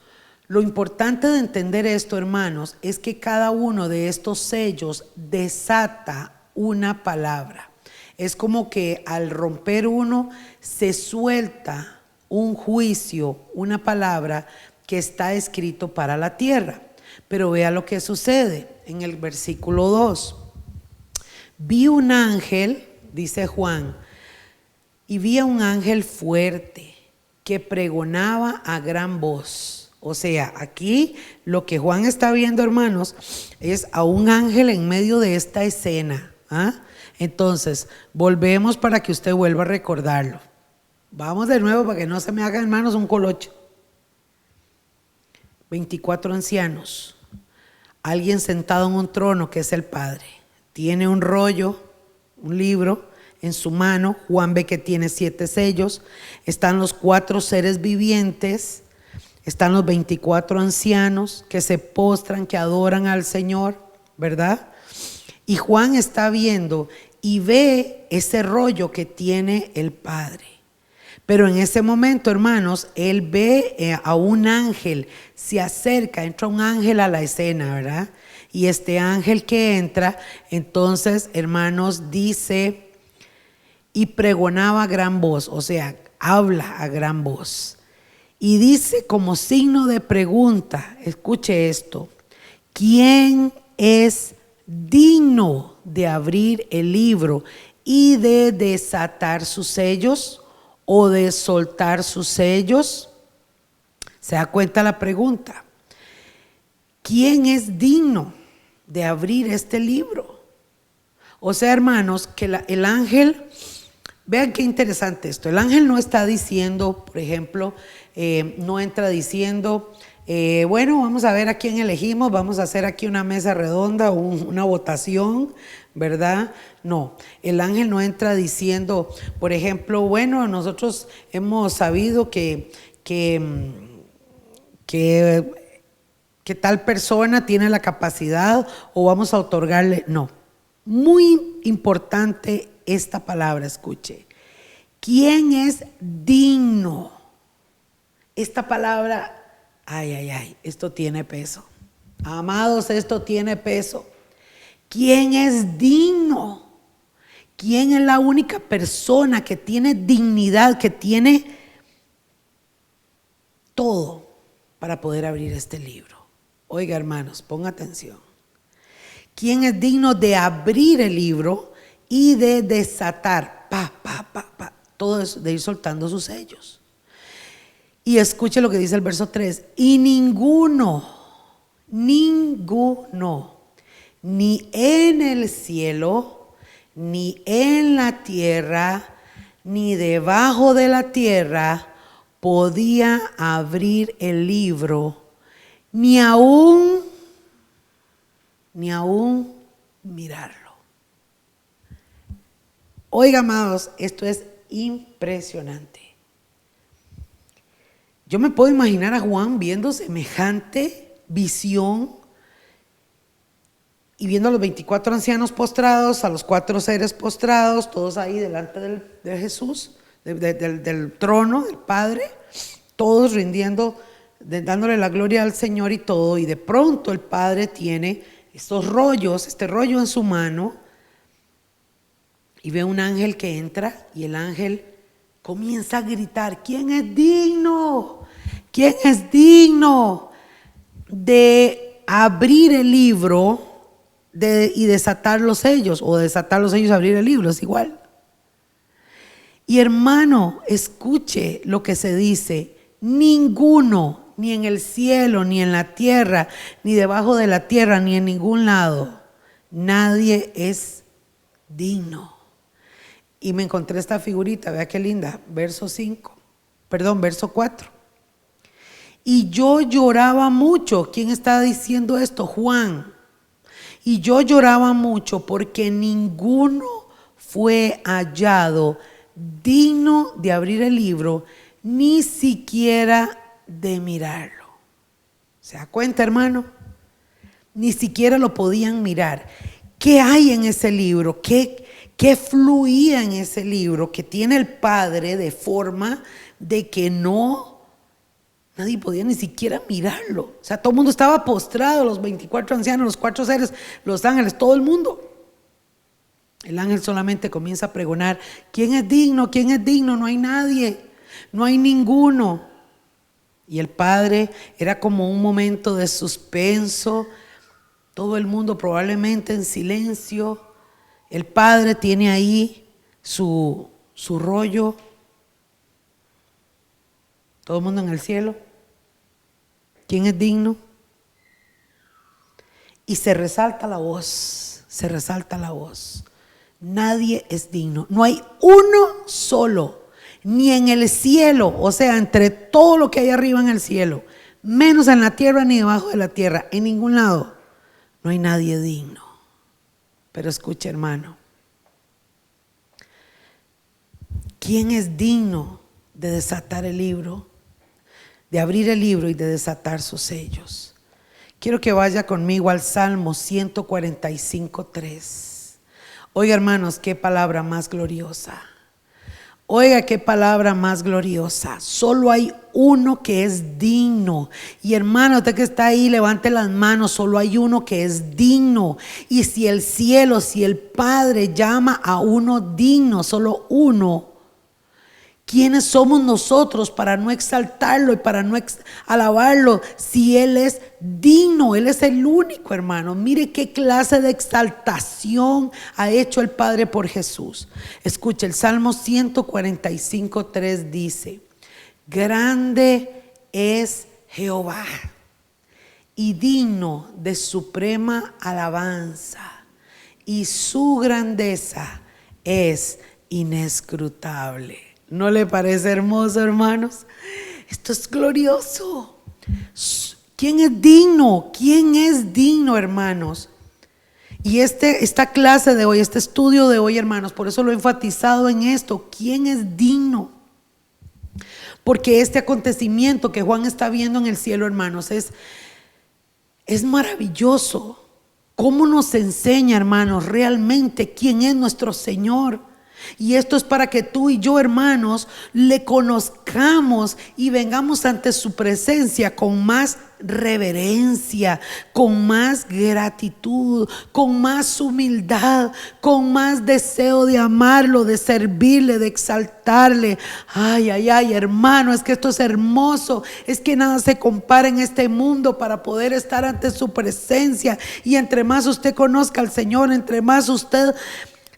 Lo importante de entender esto, hermanos, es que cada uno de estos sellos desata una palabra. Es como que al romper uno se suelta un juicio, una palabra que está escrito para la tierra. Pero vea lo que sucede en el versículo 2. Vi un ángel, dice Juan, y vi a un ángel fuerte que pregonaba a gran voz. O sea, aquí lo que Juan está viendo, hermanos, es a un ángel en medio de esta escena. Entonces, volvemos para que usted vuelva a recordarlo. Vamos de nuevo para que no se me haga, hermanos, un colocho. 24 ancianos, alguien sentado en un trono que es el Padre. Tiene un rollo, un libro en su mano. Juan ve que tiene 7 sellos. Están los 4 seres vivientes Están los 24 ancianos que se postran, que adoran al Señor, ¿verdad? Y Juan está viendo y ve ese rollo que tiene el Padre. Pero en ese momento, hermanos, él ve a un ángel, se acerca, entra un ángel a la escena, ¿verdad? Y este ángel que entra, entonces, hermanos, dice, y pregonaba a gran voz, o sea, habla a gran voz. Y dice como signo de pregunta, escuche esto, ¿quién es digno de abrir el libro y de desatar sus sellos o de soltar sus sellos? ¿Se da cuenta la pregunta? ¿Quién es digno de abrir este libro? O sea, hermanos, que el ángel, vean qué interesante esto, el ángel no está diciendo, por ejemplo, no entra diciendo, bueno, vamos a ver a quién elegimos, vamos a hacer aquí una mesa redonda o una votación, ¿verdad? No, el ángel no entra diciendo, por ejemplo, bueno, nosotros hemos sabido que tal persona tiene la capacidad o vamos a otorgarle, no. Muy importante esta palabra, escuche. ¿Quién es digno? Esta palabra, ay, esto tiene peso. Amados, esto tiene peso. ¿Quién es digno? ¿Quién es la única persona que tiene dignidad, que tiene todo para poder abrir este libro? Oiga, hermanos, ponga atención. ¿Quién es digno de abrir el libro y de desatar, todo eso, de ir soltando sus sellos? Y escuche lo que dice el verso 3. Y ninguno, ni en el cielo, ni en la tierra, ni debajo de la tierra, podía abrir el libro, ni aún mirarlo. Oiga, amados, esto es impresionante. Yo me puedo imaginar a Juan viendo semejante visión y viendo a los 24 ancianos postrados, a los 4 seres postrados, todos ahí delante de Jesús, del trono del Padre, todos rindiendo, dándole la gloria al Señor y todo. Y de pronto el Padre tiene estos rollos, este rollo en su mano, y ve un ángel que entra y el ángel comienza a gritar, ¿quién es digno? ¿Quién es digno de abrir el libro y desatar los sellos? O desatar los sellos y abrir el libro, es igual. Y hermano, escuche lo que se dice, ninguno, ni en el cielo, ni en la tierra, ni debajo de la tierra, ni en ningún lado, nadie es digno. Y me encontré esta figurita, vea qué linda, verso 4. Y yo lloraba mucho. ¿Quién está diciendo esto? Juan. Y yo lloraba mucho porque ninguno fue hallado digno de abrir el libro, ni siquiera de mirarlo. ¿Se da cuenta, hermano? Ni siquiera lo podían mirar. ¿Qué hay en ese libro? ¿Qué fluía en ese libro que tiene el Padre de forma de que nadie podía ni siquiera mirarlo? O sea, todo el mundo estaba postrado, los 24 ancianos, los 4 seres, los ángeles, todo el mundo. El ángel solamente comienza a pregonar, ¿quién es digno? ¿Quién es digno? No hay nadie, no hay ninguno. Y el Padre era como un momento de suspenso, todo el mundo probablemente en silencio. El Padre tiene ahí su rollo, todo el mundo en el cielo. ¿Quién es digno? Y se resalta la voz, Nadie es digno. No hay uno solo, ni en el cielo, o sea, entre todo lo que hay arriba en el cielo, menos en la tierra ni debajo de la tierra, en ningún lado, no hay nadie digno. Pero escuche, hermano, ¿quién es digno de desatar el libro? de abrir el libro y de desatar sus sellos. Quiero que vaya conmigo al Salmo 145:3. Oiga, hermanos, qué palabra más gloriosa. Oiga, qué palabra más gloriosa. Solo hay uno que es digno. Y hermano, usted que está ahí, levante las manos. Solo hay uno que es digno. Y si el cielo, si el Padre llama a uno digno, solo uno, ¿quiénes somos nosotros para no exaltarlo y para no alabarlo si Él es digno? Él es el único, hermano. Mire qué clase de exaltación ha hecho el Padre por Jesús. Escuche, el Salmo 145:3 dice: grande es Jehová y digno de suprema alabanza, y su grandeza es inescrutable. ¿No le parece hermoso, hermanos? Esto es glorioso. ¿Quién es digno? ¿Quién es digno, hermanos? Y esta clase de hoy, este estudio de hoy, hermanos, por eso lo he enfatizado en esto. ¿Quién es digno? Porque este acontecimiento que Juan está viendo en el cielo, hermanos, es maravilloso. ¿Cómo nos enseña, hermanos, realmente quién es nuestro Señor? Y esto es para que tú y yo, hermanos, le conozcamos y vengamos ante su presencia con más reverencia, con más gratitud, con más humildad, con más deseo de amarlo, de servirle, de exaltarle. Ay, ay, ay, hermano, es que esto es hermoso. Es que nada se compara en este mundo para poder estar ante su presencia. Y entre más usted conozca al Señor, entre más usted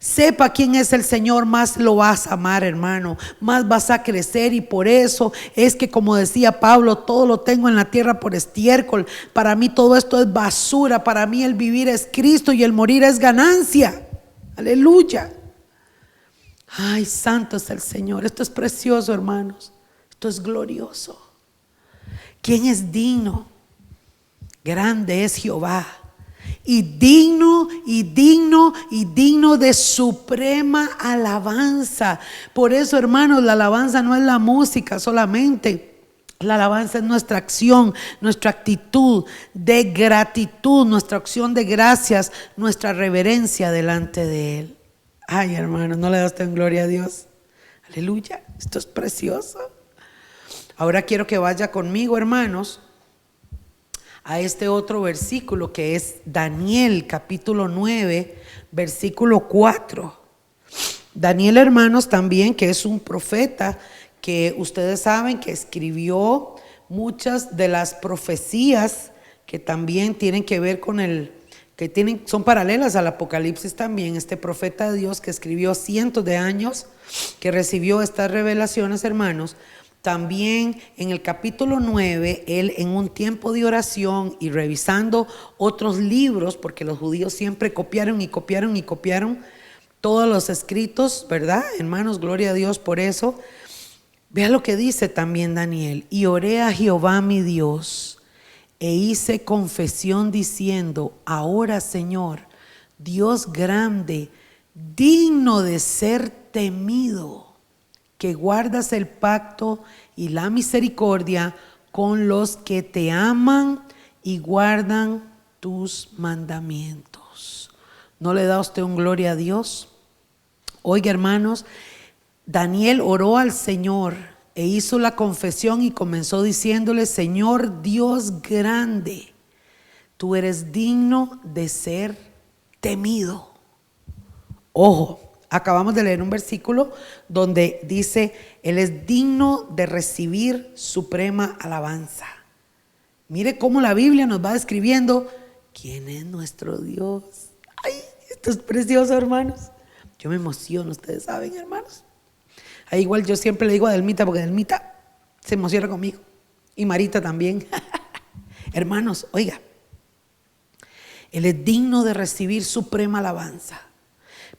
sepa quién es el Señor, más lo vas a amar, hermano, más vas a crecer. Y por eso es que, como decía Pablo, todo lo tengo en la tierra por estiércol. Para mí todo esto es basura. Para mí el vivir es Cristo y el morir es ganancia. Aleluya. Ay, santo es el Señor. Esto es precioso, hermanos. Esto es glorioso. ¿Quién es digno? Grande es Jehová. Y digno de suprema alabanza. Por eso, hermanos, la alabanza no es la música solamente. La alabanza es nuestra acción, nuestra actitud de gratitud, nuestra acción de gracias, nuestra reverencia delante de Él. Ay, hermanos, ¿no le das tan gloria a Dios? Aleluya, esto es precioso. Ahora quiero que vaya conmigo, hermanos, a este otro versículo que es Daniel capítulo 9 versículo 4. Daniel, hermanos, también, que es un profeta que ustedes saben que escribió muchas de las profecías que también tienen que ver con son paralelas al Apocalipsis también. Este profeta de Dios que escribió cientos de años, que recibió estas revelaciones, hermanos. También en el capítulo 9, él, en un tiempo de oración y revisando otros libros, porque los judíos siempre copiaron todos los escritos, ¿verdad? Hermanos, gloria a Dios por eso. Vea lo que dice también Daniel: y oré a Jehová mi Dios e hice confesión diciendo: ahora, Señor, Dios grande, digno de ser temido, que guardas el pacto y la misericordia con los que te aman y guardan tus mandamientos. ¿No le da usted un gloria a Dios? Oiga, hermanos, Daniel oró al Señor e hizo la confesión y comenzó diciéndole: Señor Dios grande, tú eres digno de ser temido. Ojo, acabamos de leer un versículo donde dice: Él es digno de recibir suprema alabanza. Mire cómo la Biblia nos va describiendo quién es nuestro Dios. Ay, esto es precioso, hermanos. Yo me emociono, ustedes saben, hermanos. Ahí igual yo siempre le digo a Delmita, porque Delmita se emociona conmigo. Y Marita también. Hermanos, oiga, Él es digno de recibir suprema alabanza.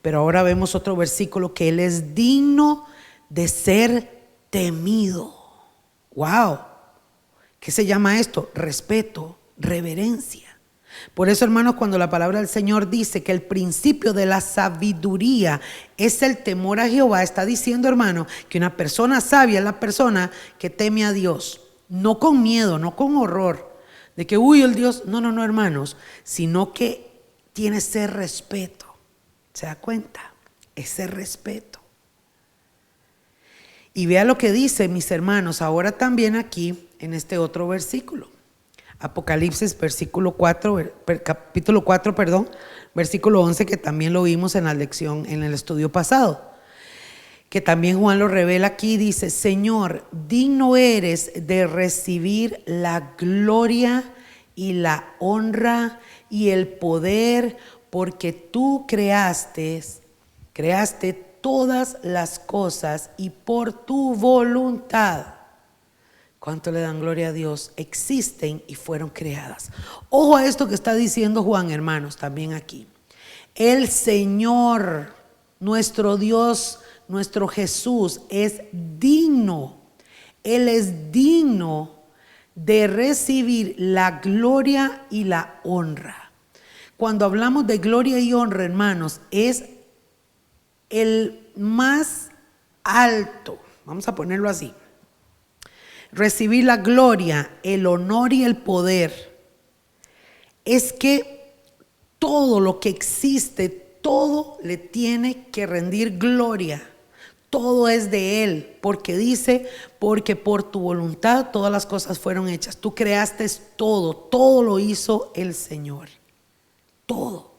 Pero ahora vemos otro versículo que Él es digno de ser temido. ¡Wow! ¿Qué se llama esto? Respeto, reverencia. Por eso, hermanos, cuando la palabra del Señor dice que el principio de la sabiduría es el temor a Jehová, está diciendo, hermano, que una persona sabia es la persona que teme a Dios. no con miedo, no con horror, de que, uy, el Dios, no, no, no, hermanos, sino que tiene ese respeto. ¿Se da cuenta? Ese respeto. Y vea lo que dice, mis hermanos, ahora también aquí en este otro versículo. Apocalipsis capítulo 4, versículo 11, que también lo vimos en la lección, en el estudio pasado, que también Juan lo revela aquí. Dice: Señor, digno eres de recibir la gloria y la honra y el poder, porque tú creaste todas las cosas y por tu voluntad. ¿Cuánto le dan gloria a Dios? Existen y fueron creadas. Ojo a esto que está diciendo Juan, hermanos, también aquí. El Señor, nuestro Dios, nuestro Jesús, es digno. Él es digno de recibir la gloria y la honra. Cuando hablamos de gloria y honra, hermanos, es el más alto, vamos a ponerlo así. Recibir la gloria, el honor y el poder. Es que todo lo que existe, todo le tiene que rendir gloria. Todo es de Él, porque dice, porque por tu voluntad todas las cosas fueron hechas. Tú creaste todo, todo lo hizo el Señor. Todo.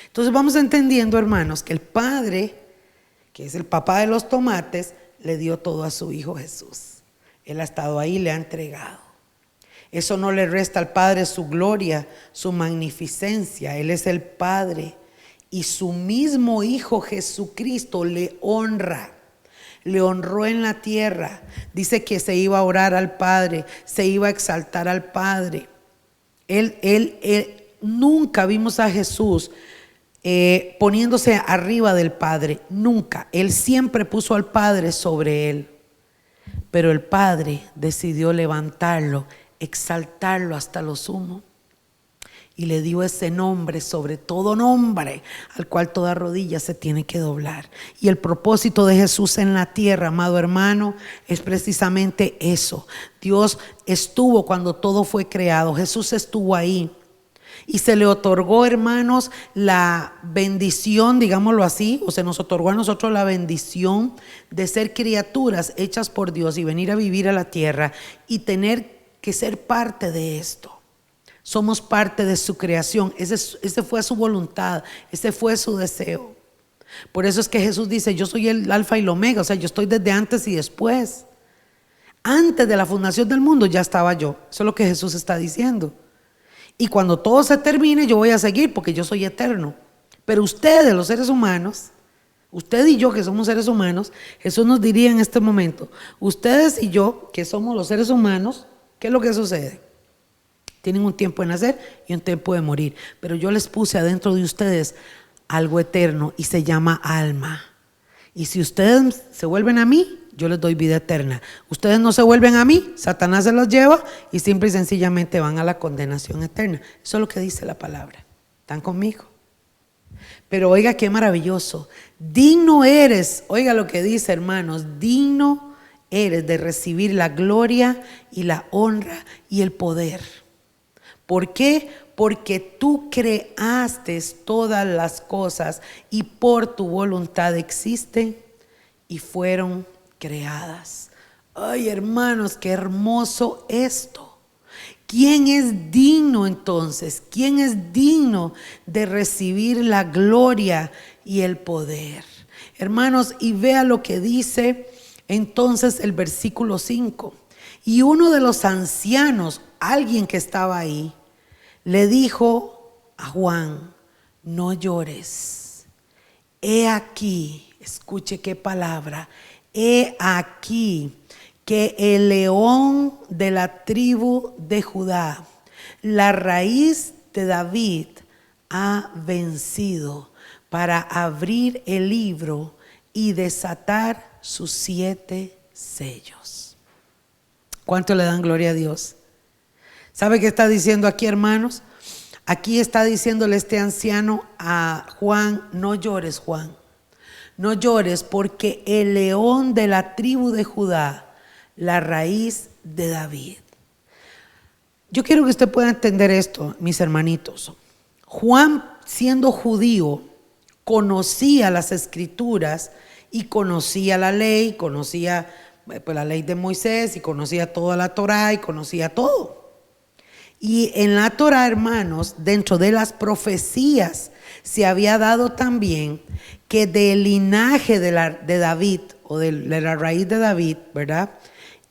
Entonces vamos entendiendo, hermanos, que el Padre, que es el papá de los tomates, le dio todo a su Hijo Jesús. Él ha estado ahí, le ha entregado. Eso no le resta al Padre su gloria, su magnificencia. Él es el Padre y su mismo Hijo Jesucristo le honra. Le honró en la tierra. Dice que se iba a orar al Padre, se iba a exaltar al Padre. Nunca vimos a Jesús poniéndose arriba del Padre, nunca. Él siempre puso al Padre sobre él. Pero el Padre decidió levantarlo, exaltarlo hasta lo sumo, y le dio ese nombre sobre todo nombre, al cual toda rodilla se tiene que doblar. Y el propósito de Jesús en la tierra, amado hermano, es precisamente eso. Dios estuvo cuando todo fue creado. Jesús estuvo ahí. Y se le otorgó, hermanos, la bendición, digámoslo así, o se nos otorgó a nosotros la bendición de ser criaturas hechas por Dios y venir a vivir a la tierra y tener que ser parte de esto. Somos parte de su creación. Ese fue su voluntad, ese fue su deseo. Por eso es que Jesús dice: yo soy el alfa y el omega, o sea, yo estoy desde antes y después. Antes de la fundación del mundo ya estaba yo. Eso es lo que Jesús está diciendo. Y cuando todo se termine, yo voy a seguir porque yo soy eterno. Pero ustedes, los seres humanos, usted y yo que somos seres humanos, Jesús nos diría en este momento: ustedes y yo que somos los seres humanos, ¿qué es lo que sucede? Tienen un tiempo de nacer y un tiempo de morir. Pero yo les puse adentro de ustedes algo eterno y se llama alma. Y si ustedes se vuelven a mí, yo les doy vida eterna. Ustedes no se vuelven a mí, Satanás se los lleva y simple y sencillamente van a la condenación eterna. Eso es lo que dice la palabra. ¿Están conmigo? Pero oiga qué maravilloso. Digno eres, oiga lo que dice, hermanos, digno eres de recibir la gloria y la honra y el poder. ¿Por qué? Porque tú creaste todas las cosas y por tu voluntad existen y fueron creadas. Ay, hermanos, qué hermoso esto. ¿Quién es digno entonces? ¿Quién es digno de recibir la gloria y el poder? Hermanos, y vea lo que dice entonces el versículo 5. Y uno de los ancianos, alguien que estaba ahí, le dijo a Juan: no llores. He aquí, escuche qué palabra, he aquí que el león de la tribu de Judá, la raíz de David, ha vencido para abrir el libro y desatar sus 7 sellos. ¿Cuánto le dan gloria a Dios? ¿Sabe qué está diciendo aquí, hermanos? Aquí está diciéndole este anciano a Juan: no llores, Juan. No llores, porque el león de la tribu de Judá, la raíz de David. Yo quiero que usted pueda entender esto, mis hermanitos. Juan, siendo judío, conocía las escrituras y conocía la ley, conocía pues, la ley de Moisés y conocía toda la Torá y conocía todo. Y en la Torá, hermanos, dentro de las profecías se había dado también que del linaje de David o de la raíz de David, ¿verdad?,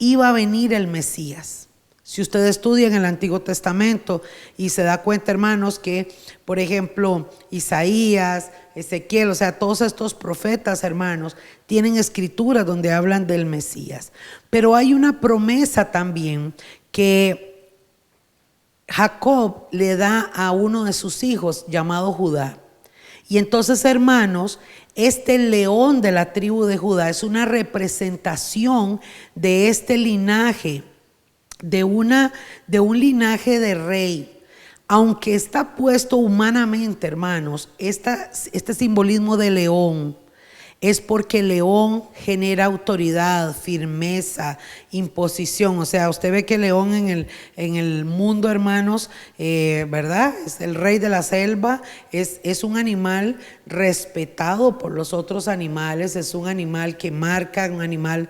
iba a venir el Mesías. Si usted estudia en el Antiguo Testamento y se da cuenta, hermanos, que, por ejemplo, Isaías, Ezequiel, o sea, todos estos profetas, hermanos, tienen escrituras donde hablan del Mesías. Pero hay una promesa también que Jacob le da a uno de sus hijos llamado Judá. Y entonces, hermanos, este león de la tribu de Judá es una representación de este linaje, de un linaje de rey. Aunque está puesto humanamente, hermanos, este simbolismo de león es porque el león genera autoridad, firmeza, imposición. O sea, usted ve que el león en el mundo, hermanos, ¿verdad? Es el rey de la selva, es un animal respetado por los otros animales, es un animal que marca, un animal,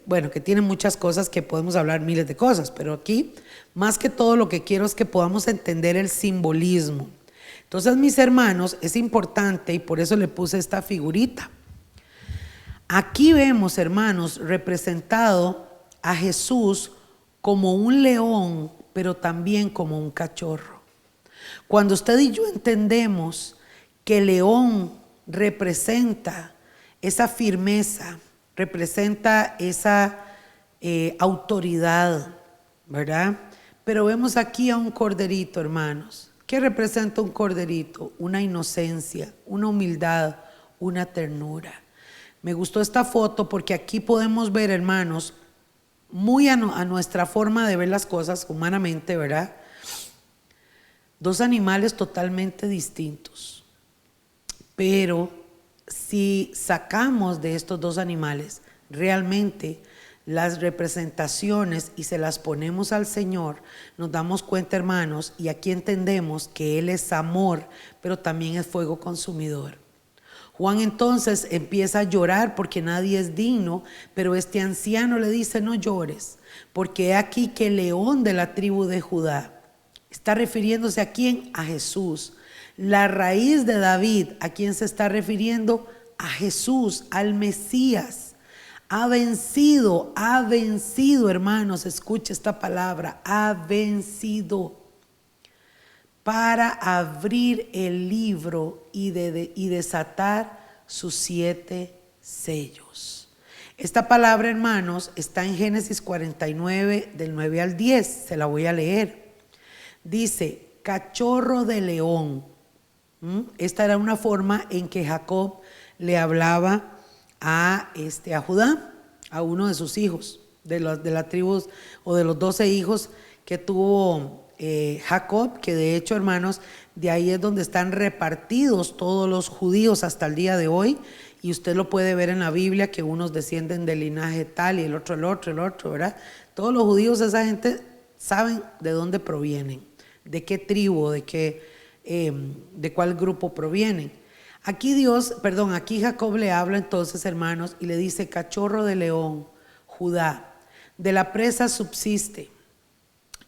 bueno, que tiene muchas cosas que podemos hablar miles de cosas, pero aquí, más que todo, lo que quiero es que podamos entender el simbolismo. Entonces, mis hermanos, es importante y por eso le puse esta figurita. Aquí vemos, hermanos, representado a Jesús como un león, pero también como un cachorro. Cuando usted y yo entendemos que el león representa esa firmeza, representa esa autoridad, ¿verdad? Pero vemos aquí a un corderito, hermanos. ¿Qué representa un corderito? Una inocencia, una humildad, una ternura. Me gustó esta foto porque aquí podemos ver, hermanos, muy a nuestra forma de ver las cosas humanamente, ¿verdad? Dos animales totalmente distintos. Pero si sacamos de estos dos animales realmente las representaciones y se las ponemos al Señor, nos damos cuenta, hermanos, y aquí entendemos que Él es amor, pero también es fuego consumidor. Juan entonces empieza a llorar porque nadie es digno, pero este anciano le dice: no llores, porque he aquí que el león de la tribu de Judá, está refiriéndose ¿a quién? A Jesús. La raíz de David, ¿a quién se está refiriendo? A Jesús, al Mesías. Ha vencido, hermanos, escuche esta palabra, ha vencido, para abrir el libro y desatar sus 7 sellos. Esta palabra, hermanos, está en Génesis 49, del 9 al 10, se la voy a leer. Dice: cachorro de león. Esta era una forma en que Jacob le hablaba a Judá, a uno de sus hijos, de la tribu o de los 12 hijos que tuvo Jacob, que de hecho, hermanos, de ahí es donde están repartidos todos los judíos hasta el día de hoy, y usted lo puede ver en la Biblia, que unos descienden del linaje tal y el otro, ¿verdad? Todos los judíos, esa gente, saben de dónde provienen, de qué tribu, de cuál grupo provienen. Aquí Jacob le habla entonces, hermanos, y le dice: cachorro de león, Judá, de la presa subsiste,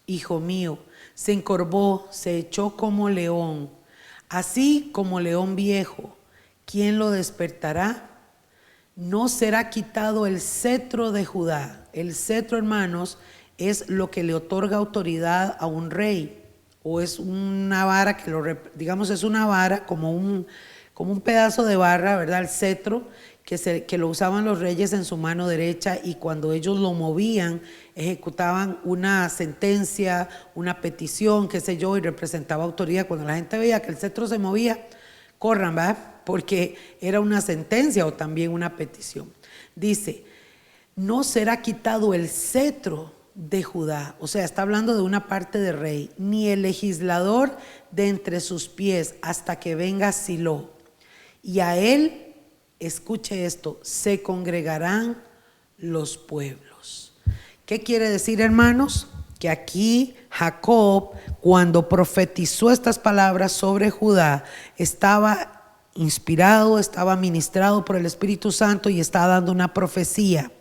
hijo mío, se encorvó, se echó como león, así como león viejo. ¿Quién lo despertará? No será quitado el cetro de Judá. El cetro, hermanos, es lo que le otorga autoridad a un rey, o es una vara es una vara como un pedazo de barra, ¿verdad? El cetro que lo usaban los reyes en su mano derecha, y cuando ellos lo movían, ejecutaban una sentencia, una petición, qué sé yo, y representaba autoridad. Cuando la gente veía que el cetro se movía, corran, ¿verdad? Porque era una sentencia o también una petición. Dice: no será quitado el cetro de Judá, o sea, está hablando de una parte de rey, ni el legislador de entre sus pies, hasta que venga Silo, y a él, escuche esto, se congregarán los pueblos. ¿Qué quiere decir, hermanos? Que aquí Jacob, cuando profetizó estas palabras sobre Judá, estaba inspirado, estaba ministrado por el Espíritu Santo y estaba dando una profecía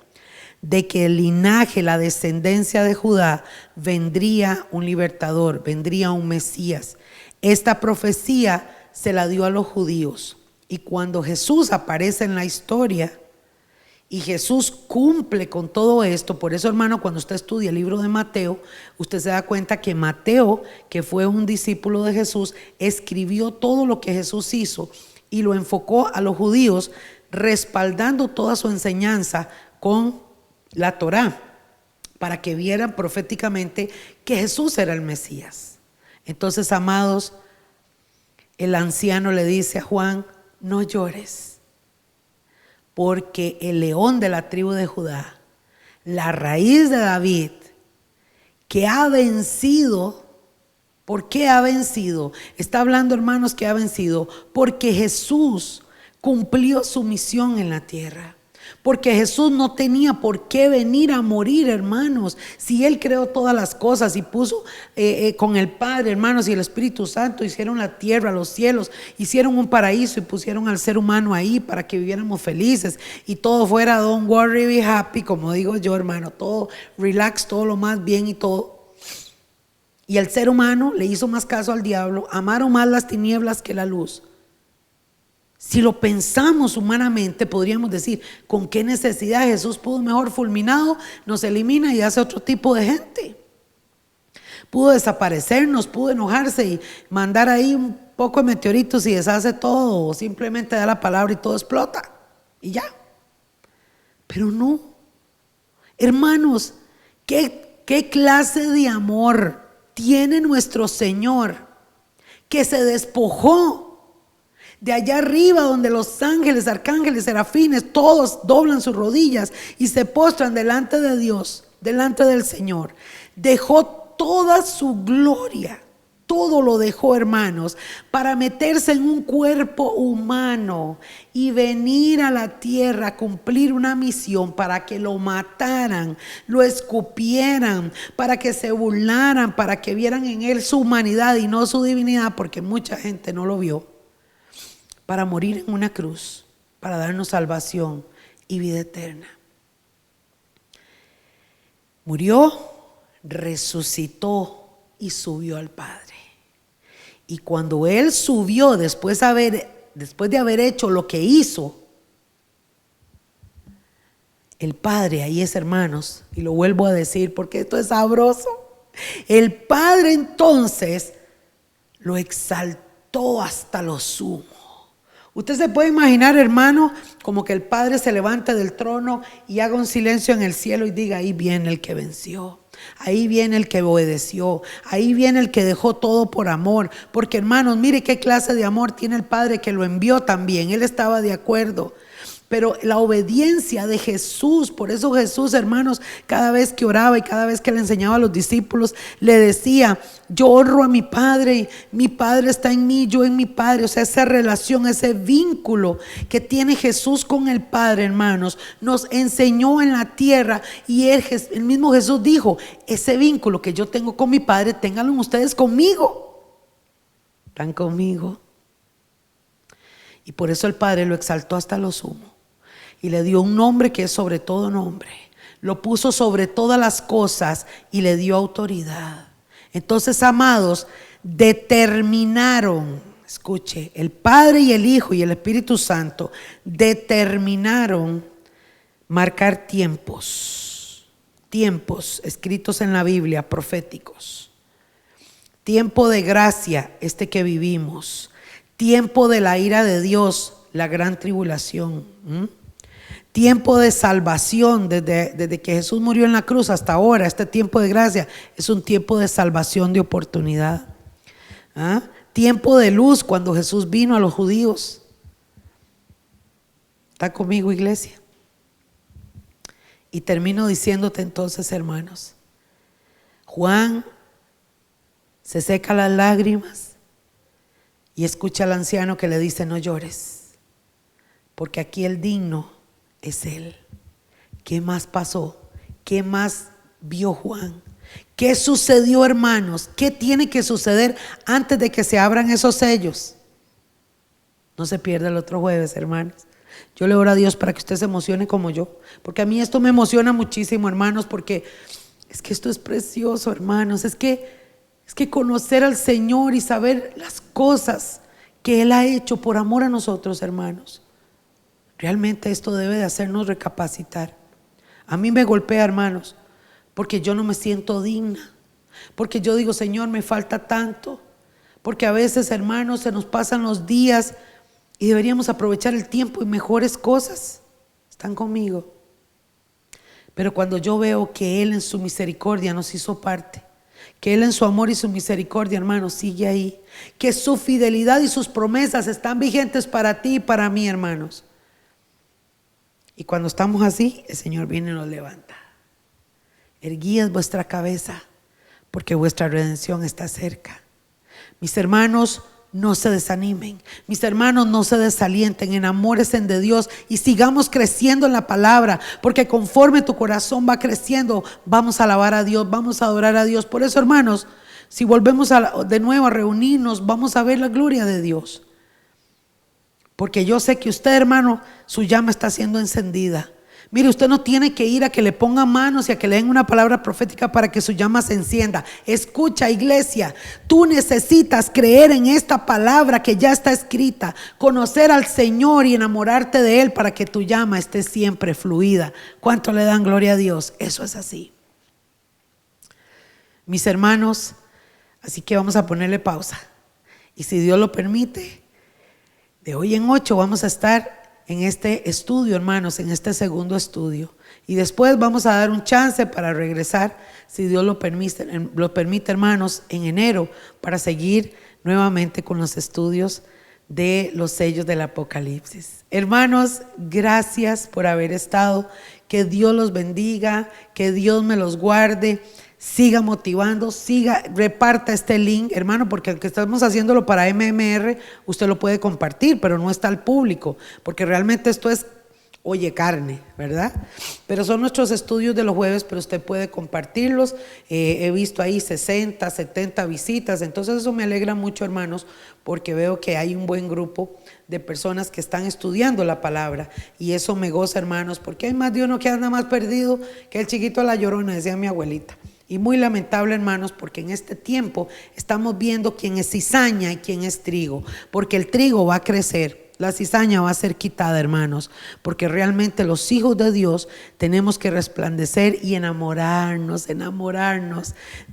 de que el linaje, la descendencia de Judá, vendría un libertador, vendría un Mesías. Esta profecía se la dio a los judíos, y cuando Jesús aparece en la historia y Jesús cumple con todo esto, por eso, hermano, cuando usted estudia el libro de Mateo, usted se da cuenta que Mateo, que fue un discípulo de Jesús, escribió todo lo que Jesús hizo y lo enfocó a los judíos, respaldando toda su enseñanza con la Torá, para que vieran proféticamente que Jesús era el Mesías. Entonces, amados, el anciano le dice a Juan: no llores, porque el león de la tribu de Judá, la raíz de David, que ha vencido. ¿Por qué ha vencido? Está hablando, hermanos, que ha vencido porque Jesús cumplió su misión en la tierra. Porque Jesús no tenía por qué venir a morir, hermanos. Si Él creó todas las cosas y puso con el Padre, hermanos, y el Espíritu Santo, hicieron la tierra, los cielos, hicieron un paraíso y pusieron al ser humano ahí para que viviéramos felices y todo fuera don't worry, be happy, como digo yo, hermano, todo relax, todo lo más bien y todo. Y el ser humano le hizo más caso al diablo, amaron más las tinieblas que la luz. Si lo pensamos humanamente, podríamos decir: ¿con qué necesidad? Jesús pudo mejor fulminado, nos elimina y hace otro tipo de gente. Pudo desaparecernos, pudo enojarse y mandar ahí un poco de meteoritos y deshace todo, o simplemente da la palabra y todo explota y ya. Pero no, hermanos, ¿qué clase de amor tiene nuestro Señor, que se despojó de allá arriba, donde los ángeles, arcángeles, serafines, todos doblan sus rodillas y se postran delante de Dios, delante del Señor? Dejó toda su gloria, todo lo dejó, hermanos, para meterse en un cuerpo humano y venir a la tierra a cumplir una misión, para que lo mataran, lo escupieran, para que se burlaran, para que vieran en Él su humanidad y no su divinidad, porque mucha gente no lo vio. Para morir en una cruz, para darnos salvación y vida eterna. Murió, resucitó y subió al Padre. Y cuando Él subió, después de haber hecho lo que hizo, el Padre, ahí es, hermanos, y lo vuelvo a decir porque esto es sabroso, el Padre entonces lo exaltó hasta lo sumo. Usted se puede imaginar, hermano, como que el Padre se levante del trono y haga un silencio en el cielo y diga: ahí viene el que venció, ahí viene el que obedeció, ahí viene el que dejó todo por amor. Porque, hermanos, mire qué clase de amor tiene el Padre, que lo envió también. Él estaba de acuerdo. Pero la obediencia de Jesús, por eso Jesús, hermanos, cada vez que oraba y cada vez que le enseñaba a los discípulos, le decía: yo honro a mi Padre y mi Padre está en mí, yo en mi Padre. O sea, esa relación, ese vínculo que tiene Jesús con el Padre, hermanos, nos enseñó en la tierra. Y el mismo Jesús dijo: ese vínculo que yo tengo con mi Padre, ténganlo ustedes conmigo. ¿Están conmigo? Y por eso el Padre lo exaltó hasta lo sumo y le dio un nombre que es sobre todo nombre. Lo puso sobre todas las cosas y le dio autoridad. Entonces, amados, determinaron, escuche, el Padre y el Hijo y el Espíritu Santo determinaron marcar tiempos escritos en la Biblia, proféticos. Tiempo de gracia, este que vivimos. Tiempo de la ira de Dios, la gran tribulación. Tiempo de salvación, desde que Jesús murió en la cruz hasta ahora. Este tiempo de gracia es un tiempo de salvación, de oportunidad. Tiempo de luz, cuando Jesús vino a los judíos. ¿Está conmigo, iglesia? Y termino diciéndote entonces, hermanos, Juan se seca las lágrimas y escucha al anciano que le dice: no llores, porque aquí el digno es Él. ¿Qué más pasó? ¿Qué más vio Juan. ¿Qué sucedió, hermanos? ¿Qué tiene que suceder antes de que se abran esos sellos? No se pierda el otro jueves, hermanos. Yo le oro a Dios para que usted se emocione como yo, porque a mí esto me emociona muchísimo, hermanos, porque es que esto es precioso, hermanos. Es que conocer al Señor y saber las cosas que Él ha hecho por amor a nosotros, hermanos. Realmente esto debe de hacernos recapacitar. A mí me golpea, hermanos, porque yo no me siento digna, porque yo digo, Señor, me falta tanto, porque a veces, hermanos, se nos pasan los días y deberíamos aprovechar el tiempo y mejores cosas. ¿Están conmigo? Pero cuando yo veo que Él en su misericordia nos hizo parte, que Él en su amor y su misericordia, hermanos, sigue ahí, que su fidelidad y sus promesas están vigentes para ti y para mí, hermanos. Y cuando estamos así, el Señor viene y nos levanta. Erguid vuestra cabeza, porque vuestra redención está cerca. Mis hermanos, no se desanimen. Mis hermanos, no se desalienten. Enamórense de Dios y sigamos creciendo en la palabra, porque conforme tu corazón va creciendo, vamos a alabar a Dios, vamos a adorar a Dios. Por eso, hermanos, si volvemos de nuevo a reunirnos, vamos a ver la gloria de Dios. Porque yo sé que usted, hermano, su llama está siendo encendida. Mire, usted no tiene que ir a que le pongan manos y a que le den una palabra profética para que su llama se encienda. Escucha, iglesia, tú necesitas creer en esta palabra que ya está escrita, conocer al Señor y enamorarte de Él para que tu llama esté siempre fluida. ¿Cuánto le dan gloria a Dios? Eso es así. Mis hermanos, así que vamos a ponerle pausa. Y si Dios lo permite, de hoy en 8 vamos a estar en este estudio, hermanos, en este segundo estudio. Y después vamos a dar un chance para regresar, si Dios lo permite, hermanos, en enero, para seguir nuevamente con los estudios de los sellos del Apocalipsis. Hermanos, gracias por haber estado. Que Dios los bendiga, que Dios me los guarde. Siga motivando, reparta este link, hermano, porque aunque estamos haciéndolo para MMR, usted lo puede compartir, pero no está al público, porque realmente esto es oye carne, ¿verdad? Pero son nuestros estudios de los jueves, pero usted puede compartirlos. He visto ahí 60, 70 visitas, entonces eso me alegra mucho, hermanos, porque veo que hay un buen grupo de personas que están estudiando la palabra, y eso me goza, hermanos, porque hay más de uno que anda más perdido que el chiquito de la Llorona, decía mi abuelita. Y muy lamentable, hermanos, porque en este tiempo estamos viendo quién es cizaña y quién es trigo, porque el trigo va a crecer, la cizaña va a ser quitada, hermanos, porque realmente los hijos de Dios tenemos que resplandecer y enamorarnos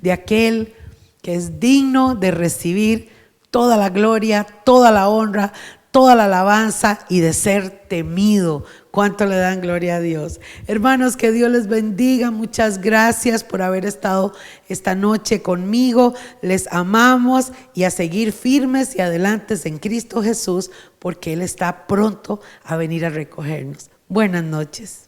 de aquel que es digno de recibir toda la gloria, toda la honra, toda la alabanza y de ser temido. ¿Cuánto le dan gloria a Dios? Hermanos, que Dios les bendiga. Muchas gracias por haber estado esta noche conmigo. Les amamos, y a seguir firmes y adelantes en Cristo Jesús, porque Él está pronto a venir a recogernos. Buenas noches.